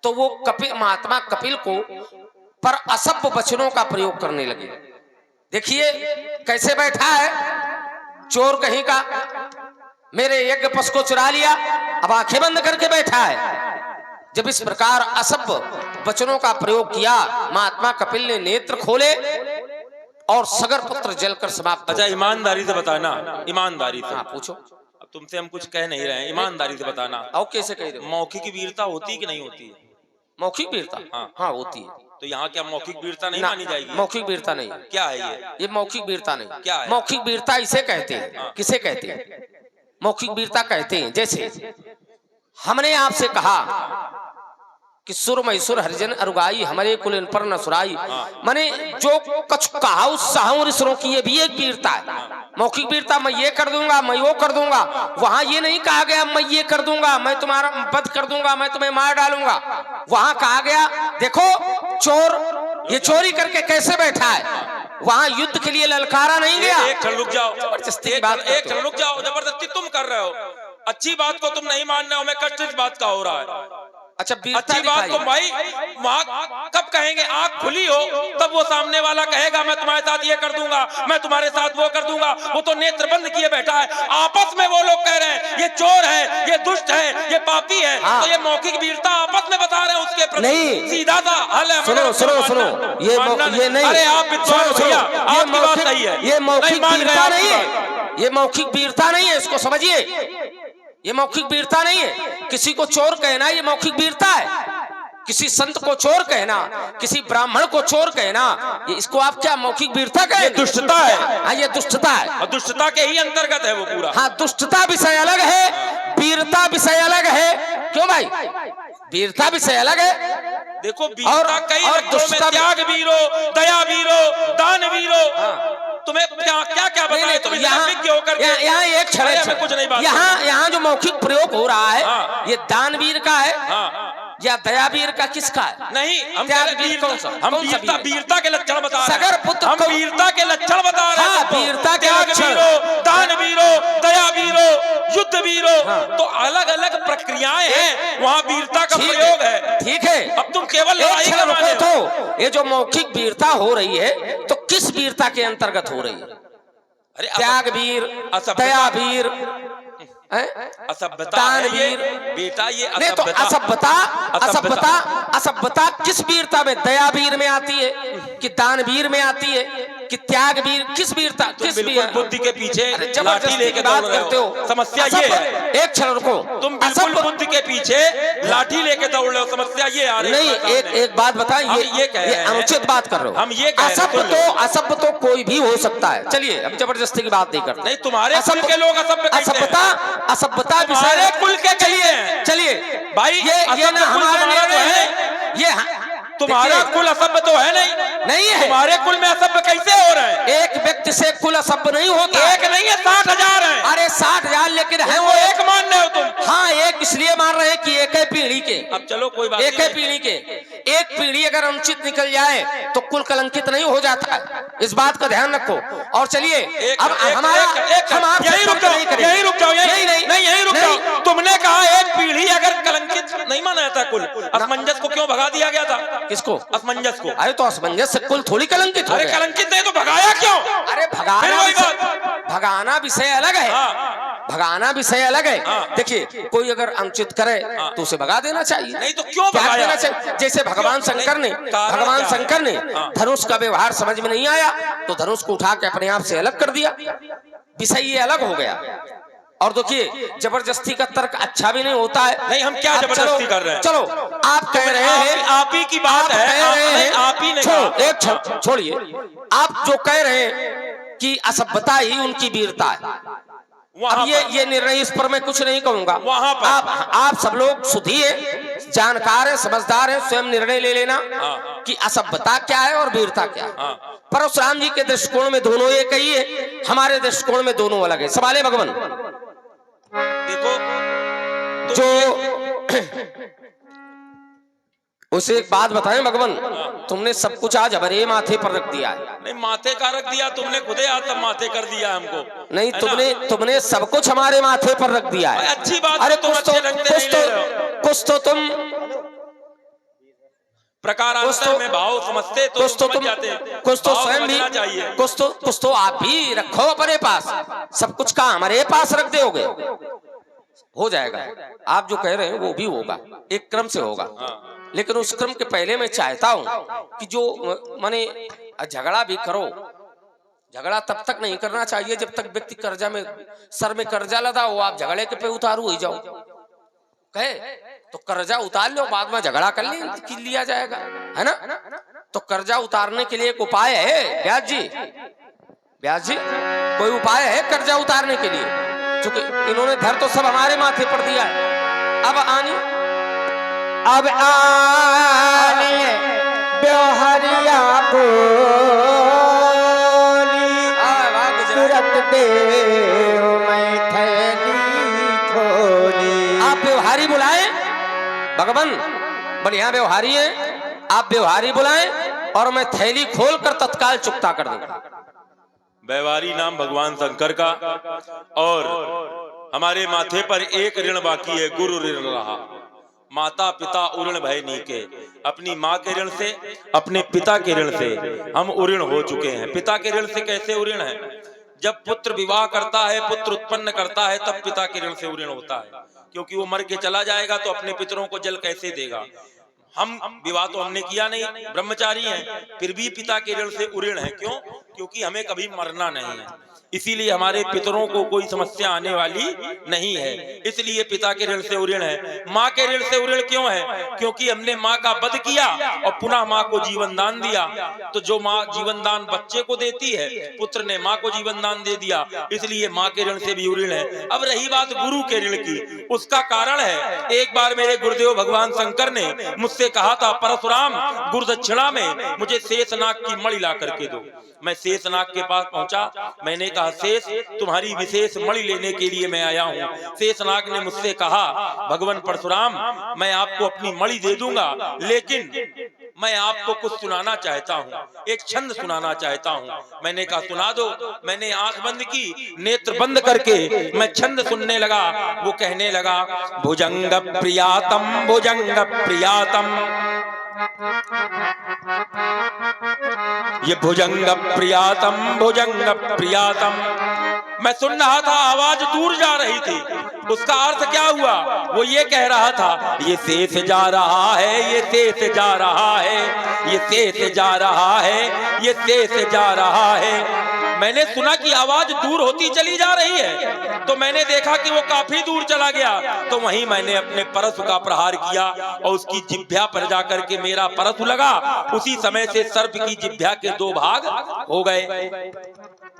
तो वो महात्मा कपिल को पर असभ्य वचनों का प्रयोग करने लगे। देखिए कैसे बैठा है चोर कहीं का, मेरे यज्ञ पशु को चुरा लिया, अब आंखें बंद करके बैठा है। जब इस प्रकार असभ्य वचनों का प्रयोग किया, महात्मा कपिल ने नेत्र खोले और सगर पुत्र जलकर समाप्त। अच्छा, ईमानदारी से बताना, ईमानदारी से। हाँ पूछो। अब तुमसे हम कुछ कह नहीं रहे हैं, ईमानदारी से बताना। और कैसे कह रहे हो? मौखिक वीरता होती कि नहीं होती है? मौखिक वीरता? हाँ। हाँ होती है। तो यहाँ क्या मौखिक वीरता नहीं ना, मानी जाएगी? मौखिक वीरता नहीं। क्या है ये? मौखिक वीरता नहीं। क्या है? मौखिक वीरता इसे कहते हैं। किसे कहते हैं? मौखिक वीरता कहते हैं जैसे हमने आपसे कहा कि सुर मैसुर हरिजन अरुगाई हमारे कुल इन पर न सुराई, माने जो कछ कहा उत्साह ऋषरों की, ये भी एक वीरता है। मौखिक वीरता, मैं ये कर दूंगा, मैं वो कर दूंगा। वहां ये नहीं कहा गया मैं ये कर दूंगा, मैं तुम्हारा वध कर दूंगा, मैं तुम्हें मार डालूंगा। वहां कहा गया देखो चोर ये चोरी करके कैसे बैठा है, वहां युद्ध के लिए ललकारा नहीं गया। एक क्षण रुक जाओ, जबरदस्ती की एक बात एक क्षण रुक जाओ। जबरदस्ती तुम कर रहे हो, अच्छी बात को तुम नहीं मान रहे हो, मैं कष्ट इस बात का हो रहा है। अच्छा अच्छी बात को भाई कब कहेंगे? आंख खुली हो तब वो सामने वाला कहेगा मैं तुम्हारे साथ ये कर दूंगा, मैं तुम्हारे साथ वो कर दूंगा। वो तो नेत्र बंद किए बैठा है। आपस में वो लोग कह रहे हैं ये चोर है, ये दुष्ट है, ये पापी है। हाँ। तो ये मौखिक वीरता आपस में बता रहे हैं उसके प्रति। नहीं। सीधा सा हल है। सुनो सुनो सुनो, ये नहीं, अरे आप विद्वान भैया, आपकी बात सही है। ये मौखिक मान गए वीरता आपकी नहीं बात। है। ये मौखिक वीरता नहीं है, इसको समझिए। ये मौखिक वीरता नहीं है। किसी को चोर कहना ये मौखिक वीरता है। किसी संत को चोर कहना, किसी ब्राह्मण को चोर कहना, ये इसको आप क्या मौखिक वीरता कहेंगे? ये दुष्टता है। हाँ, ये दुष्टता है। और दुष्टता के ही अंतर्गत है वो पूरा। हाँ, दुष्टता विषय अलग है, वीरता विषय अलग है। क्यों भाई? वीरता विषय अलग है। देखो वीरता कई लक्षणों में, त्याग वीरो, दया वीरो, दान वीरो। तुम्हें क्या क्या क्या बताएं? तुम यहाँ एक क्षण, कुछ नहीं बात। यहाँ जो मौखिक प्रयोग हो रहा है, हाँ। ये दानवीर का है हाँ। या दयावीर का? किसका है? नहीं, हम त्यागवीर कौन सा? हम कौन सा वीर? वीरता के लक्षण बता रहे सगर पुत्र हैं। हम को- वीरता के लक्षण बता रहे हैं। हाँ, तुमको। वीरता के त्याग लक्षण। वीरो, दान वीरो, दया वीरो, युद्ध वीरो। हाँ। तो अलग अलग प्रक्रियाएं हैं, वहाँ वीरता का ठीक प्रयोग है। ठीक है। अब तुम केवल एक लड़ाई क्षण करवा रहे रुको हो। तो, ये जो मौखिक वीरता हो रही है तो किस वीरता के अंतर्गत हो रही है? अरे त्यागवीर, असभ्यता। दयावीर, असभ्यता है ये दानवीर। बेटा, ये नहीं तो असभ्यता, असभ्यता, असभ्यता किस वीरता में? दयावीर में आती है कि दानवीर में आती है कि त्यागवीर? किस वीरता, किस बिल्कुल वीर? बुद्धि के पीछे अरे लाठी जबरदस्ती लेके की बात दौड़ रहे करते हो। हो। समस्या ये है। एक क्षण रुको, तुम बिल्कुल बुद्धि के पीछे लाठी लेके दौड़ रहे हो। समस्या ये आ रही है। नहीं, एक बात बताएं, हम ये कह रहे हैं, अनुचित बात कर रहे हो। हम ये कह रहे हैं, सुन लो। असभ्य तो कोई भी हो सकता है। चलिए, अब जबरदस्ती की बात नहीं करते। नहीं, तुम्हारे कुल के लोग असभ्य कहते हैं। असभ्यता तुम्हारे कुल के चलिए हैं। चलिए, भाई ये असभ्य ना कुल हमारा तुम्हारा तो निर्णय है। है। ये तुम्हारा देखिए, कुल असभ्य तो है नहीं है। तुम्हारे कुल में असभ्य कैसे हो रहे हैं? एक व्यक्ति से कुल असभ्य नहीं होता। एक नहीं है, 60,000 है। अरे 60,000, लेकिन है वो वो एक मान रहे हो तुम। हाँ, एक इसलिए मान रहे हैं कि एक है पीढ़ी के। अब चलो कोई बात एक है नहीं। पीढ़ी के। एक पीढ़ी अगर अनुचित निकल जाए तो कुल कलंकित नहीं हो जाता है। इस बात का ध्यान रखो। और चलिए, अब हमारा हम आपसे यही रुक तर्क जाओ, नहीं करेंगे। यही रुक जाओ, यही नहीं, यही रुक नहीं। जाओ। तुमने कहा एक पीढ़ी अगर कलंकित नहीं माना जाता कुल, असमंजस को क्यों भगा दिया गया था? किसको? असमंजस को। अरे तो असमंजस से कुल थोड़ी कलंकित हो अरे गया। कलंकित नहीं तो भगाया क्यों? अरे फिर वही बात। भगाना विषय अलग है। हाँ। भगाना विषय अलग है। हाँ। देखिए, कोई अगर अनुचित करे तो उसे भगा देना चाहिए। नहीं तो क्यों त्याग भगाया? देना चाहिए। जैसे भगवान शंकर ने, कारण भगवान क्या है? शंकर ने हाँ। धनुष का व्यवहार समझ में नहीं आया तो धनुष को उठा के अपने आप से अलग कर दिया। विषय ये अलग हो गया। और देखिए, जबरदस्ती का तर्क अच्छा भी नहीं होता है। नहीं, हम क्या अब जबरदस्ती कर रहे हैं? चलो, आप कह रहे हैं, आप ही की बात है। कह रहे हैं, आप ही ने कहा। एक क्षण छोड़िए। आप जो कह रहे हैं कि असभ्यता ही उनकी वीरता है, अब ये निर्णय इस पर मैं कुछ नहीं कहूंगा। वहां पर आप सब लोग सुधी है, जानकार है, समझदार है, स्वयं निर्णय ले लेना कि असभ्यता क्या है और वीरता क्या है। परशुराम जी के दृष्टिकोण में दोनों एक ही है, हमारे दृष्टिकोण में दोनों अलग है। सवाल है भगवान, देखो जो उसे एक बात बताएं भगवान, तुमने सब कुछ आज हमारे माथे पर रख दिया है। नहीं, माथे का रख दिया तुमने, खुदे आज तब माथे कर दिया हमको। नहीं, तुमने सब कुछ हमारे माथे पर रख दिया है। अच्छी बात। अरे तुम अच्छे ढंग से नहीं ले रहे हो। कुछ तो तुम प्रकारांतर में भाव समझते तो समझ जाते हैं। कुछ तो भाव स्वयं भी, समझना चाहिए। कुछ तो आप भी रखो अपने पास। सब कुछ का हमारे पास रख दोगे, हो जाएगा। आप जो कह रहे हैं वो भी होगा, एक क्रम से होगा। लेकिन उस क्रम के पहले मैं चाहता हूं कि जो माने झगड़ा भी करो, झगड़ा तब तक नहीं करना चाहिए जब तक व्यक्ति कर्जा में, सर में कर्जा लदा हो, आप झगड़े के पे उतारू हो जाओ। कहे तो कर्जा उतार लो, बाद में झगड़ा कर लिया जाएगा, है ना। तो कर्जा उतारने के लिए एक उपाय है व्यास जी। व्यास जी कोई उपाय है कर्जा उतारने के लिए? क्योंकि इन्होंने धर तो सब हमारे माथे पर दिया है। अब आनी अब आने ब्योहरिया बोली तुरंत देव मैं थैली खोली। आप व्यवहारी बुलाए, भगवान बढ़िया व्यवहारी है, आप व्यवहारी बुलाएं और मैं थैली खोलकर तत्काल चुकता कर दूंगा। व्यवहारी नाम भगवान शंकर का, और हमारे माथे पर एक ऋण बाकी है, गुरु ऋण रहा। माता पिता उऋण भय नीके, अपनी माँ के ऋण से, अपने पिता के ऋण से हम उऋण हो चुके हैं। पिता के ऋण से कैसे उऋण है? जब पुत्र विवाह करता है, पुत्र उत्पन्न करता है, तब पिता के ऋण से उऋण होता है, क्योंकि वो मर के चला जाएगा तो अपने पितरों को जल कैसे देगा। हम विवाह तो हमने किया नहीं, ब्रह्मचारी हैं, फिर भी पिता के ऋण से उऋण है। क्यों? क्योंकि हमें कभी मरना नहीं है, इसीलिए हमारे पितरों को कोई समस्या आने वाली नहीं है, इसलिए पिता के ऋण से उऋण है। माँ के ऋण से उऋण क्यों है? क्योंकि हमने माँ का वध किया और पुनः माँ को जीवन दान दिया। तो जो माँ जीवन दान बच्चे को देती है, पुत्र ने माँ को जीवन दान दे दिया, इसलिए माँ के ऋण से भी उऋण है। अब रही बात गुरु के ऋण की, उसका कारण है, एक बार मेरे गुरुदेव भगवान शंकर ने मुझसे कहा था, परशुराम गुरुदक्षिणा में मुझे शेषनाग की मणि ला करके दो। मैं शेषनाग के पास पहुंचा, मैंने कहा शेष तुम्हारी विशेष मणि लेने के लिए मैं आया हूँ। शेषनाग ने मुझसे कहा, भगवान परशुराम मैं आपको अपनी मणि दे दूंगा, लेकिन मैं आपको कुछ सुनाना चाहता हूँ, एक छंद सुनाना चाहता हूँ। मैंने कहा सुना दो। मैंने आंख बंद की, नेत्र बंद करके मैं छंद सुनने लगा। वो कहने लगा, भुजंग प्रियातम भुजंग प्रियातम, ये भुजंग प्रियातम भुजंग प्रियातम। मैं सुन रहा था, आवाज दूर जा रही थी, उसका अर्थ क्या हुआ? वो ये कह रहा था, ये शेष जा रहा है, ये शेष जा रहा है, ये शेष जा रहा है, ये शेष जा रहा है। मैंने सुना कि आवाज दूर होती चली जा रही है, तो मैंने देखा कि वो काफी दूर चला गया, तो वहीं मैंने अपने परशु का प्रहार किया और उसकी जिह्वा पर जाकर के मेरा परशु लगा। उसी समय से सर्प की जिह्वा के दो भाग हो गए।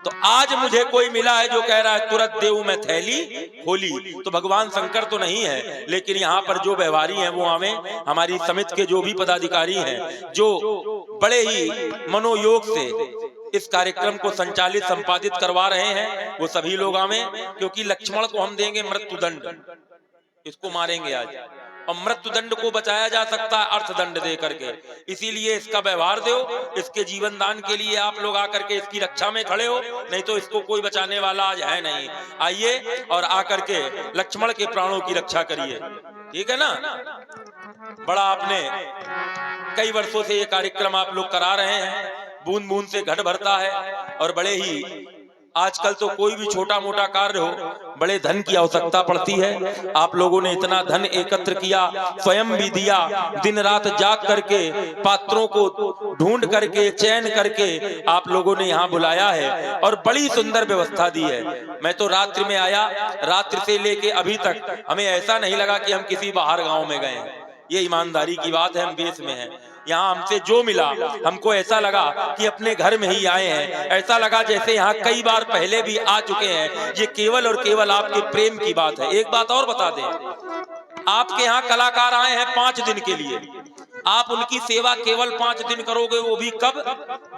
तो आज मुझे कोई मिला है जो कह रहा है तुरंत देव में थैली खोली, तो भगवान शंकर तो नहीं है, लेकिन यहाँ पर जो व्यवहारी हैं वो हमें, हमारी समिति के जो भी पदाधिकारी हैं, जो बड़े ही मनोयोग से इस कार्यक्रम को संचालित संपादित करवा रहे हैं, वो सभी लोग आवे, क्योंकि लक्ष्मण को हम देंगे मृत्युदंड, इसको मारेंगे आज, और मृत्युदंड को बचाया जा सकता है अर्थदंड दे करके। इसीलिए इसका व्यवहार दो, इसके जीवन दान के लिए आप लोग आकर के इसकी रक्षा में खड़े हो, नहीं तो इसको कोई बचाने वाला आज है नहीं। आइए और आकर के लक्ष्मण के प्राणों की रक्षा करिए, ठीक है ना। बड़ा आपने कई वर्षों से ये कार्यक्रम आप लोग करा रहे हैं, बूंद बूंद से घट भरता है, और बड़े ही आजकल तो कोई भी छोटा मोटा कार्य हो, बड़े धन की आवश्यकता पड़ती है। आप लोगों ने इतना धन एकत्र किया, स्वयं भी दिया, दिन रात जाग करके पात्रों को ढूंढ करके चयन करके आप लोगों ने यहाँ बुलाया है, और बड़ी सुंदर व्यवस्था दी है। मैं तो रात्रि में आया, रात्रि से लेके अभी तक हमें ऐसा नहीं लगा कि हम किसी बाहर गांव में गए हैं। ये ईमानदारी की बात है, हम देश में हैं। यहाँ हमसे जो मिला, हमको ऐसा लगा कि अपने घर में ही आए हैं, ऐसा लगा जैसे यहाँ कई बार पहले भी आ चुके हैं। ये केवल और केवल आपके प्रेम की बात है। एक बात और बता दें, आपके यहाँ कलाकार आए हैं 5 दिन के लिए, आप उनकी सेवा केवल 5 दिन करोगे, वो भी कब?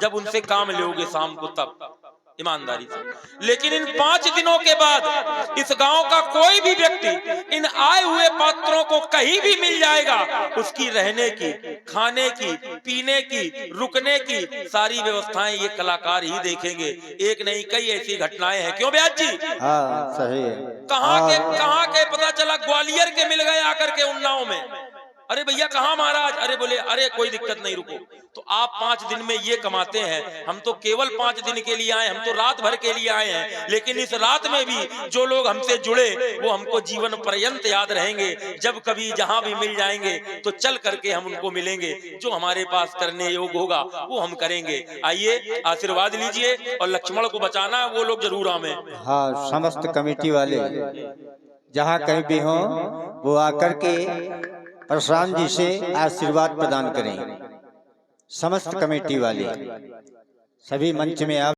जब उनसे काम लोगे शाम को, तब ईमानदारी से। लेकिन इन 5 दिनों के बाद इस गांव का कोई भी व्यक्ति इन आए हुए पात्रों को कहीं भी मिल जाएगा, उसकी रहने की, खाने की, पीने की, रुकने की सारी व्यवस्थाएं ये कलाकार ही देखेंगे। एक नहीं कई ऐसी घटनाएं हैं। क्यों ब्याज जी? हाँ सही है। कहाँ के पता चला ग्वालियर के मिल गए आकर के उन्नाव में। अरे भैया कहाँ महाराज? अरे बोले अरे कोई दिक्कत नहीं, रुको। तो आप 5 दिन में ये कमाते हैं, हम तो केवल 5 दिन के लिए आए, हम तो रात भर के लिए आए हैं। लेकिन इस रात में भी जो लोग हमसे जुड़े वो हमको जीवन पर्यंत याद रहेंगे। जब कभी जहां भी मिल जाएंगे तो चल करके हम उनको मिलेंगे, जो हमारे पास करने योग्य होगा वो हम करेंगे। आइए आशीर्वाद लीजिए, और लक्ष्मण को बचाना वो लोग जरूर आवे। हाँ, समस्त कमेटी वाले जहाँ कहीं भी हो वो आकर के परशुराम जी से आशीर्वाद प्रदान करें। समस्त कमेटी वाले सभी मंच में आप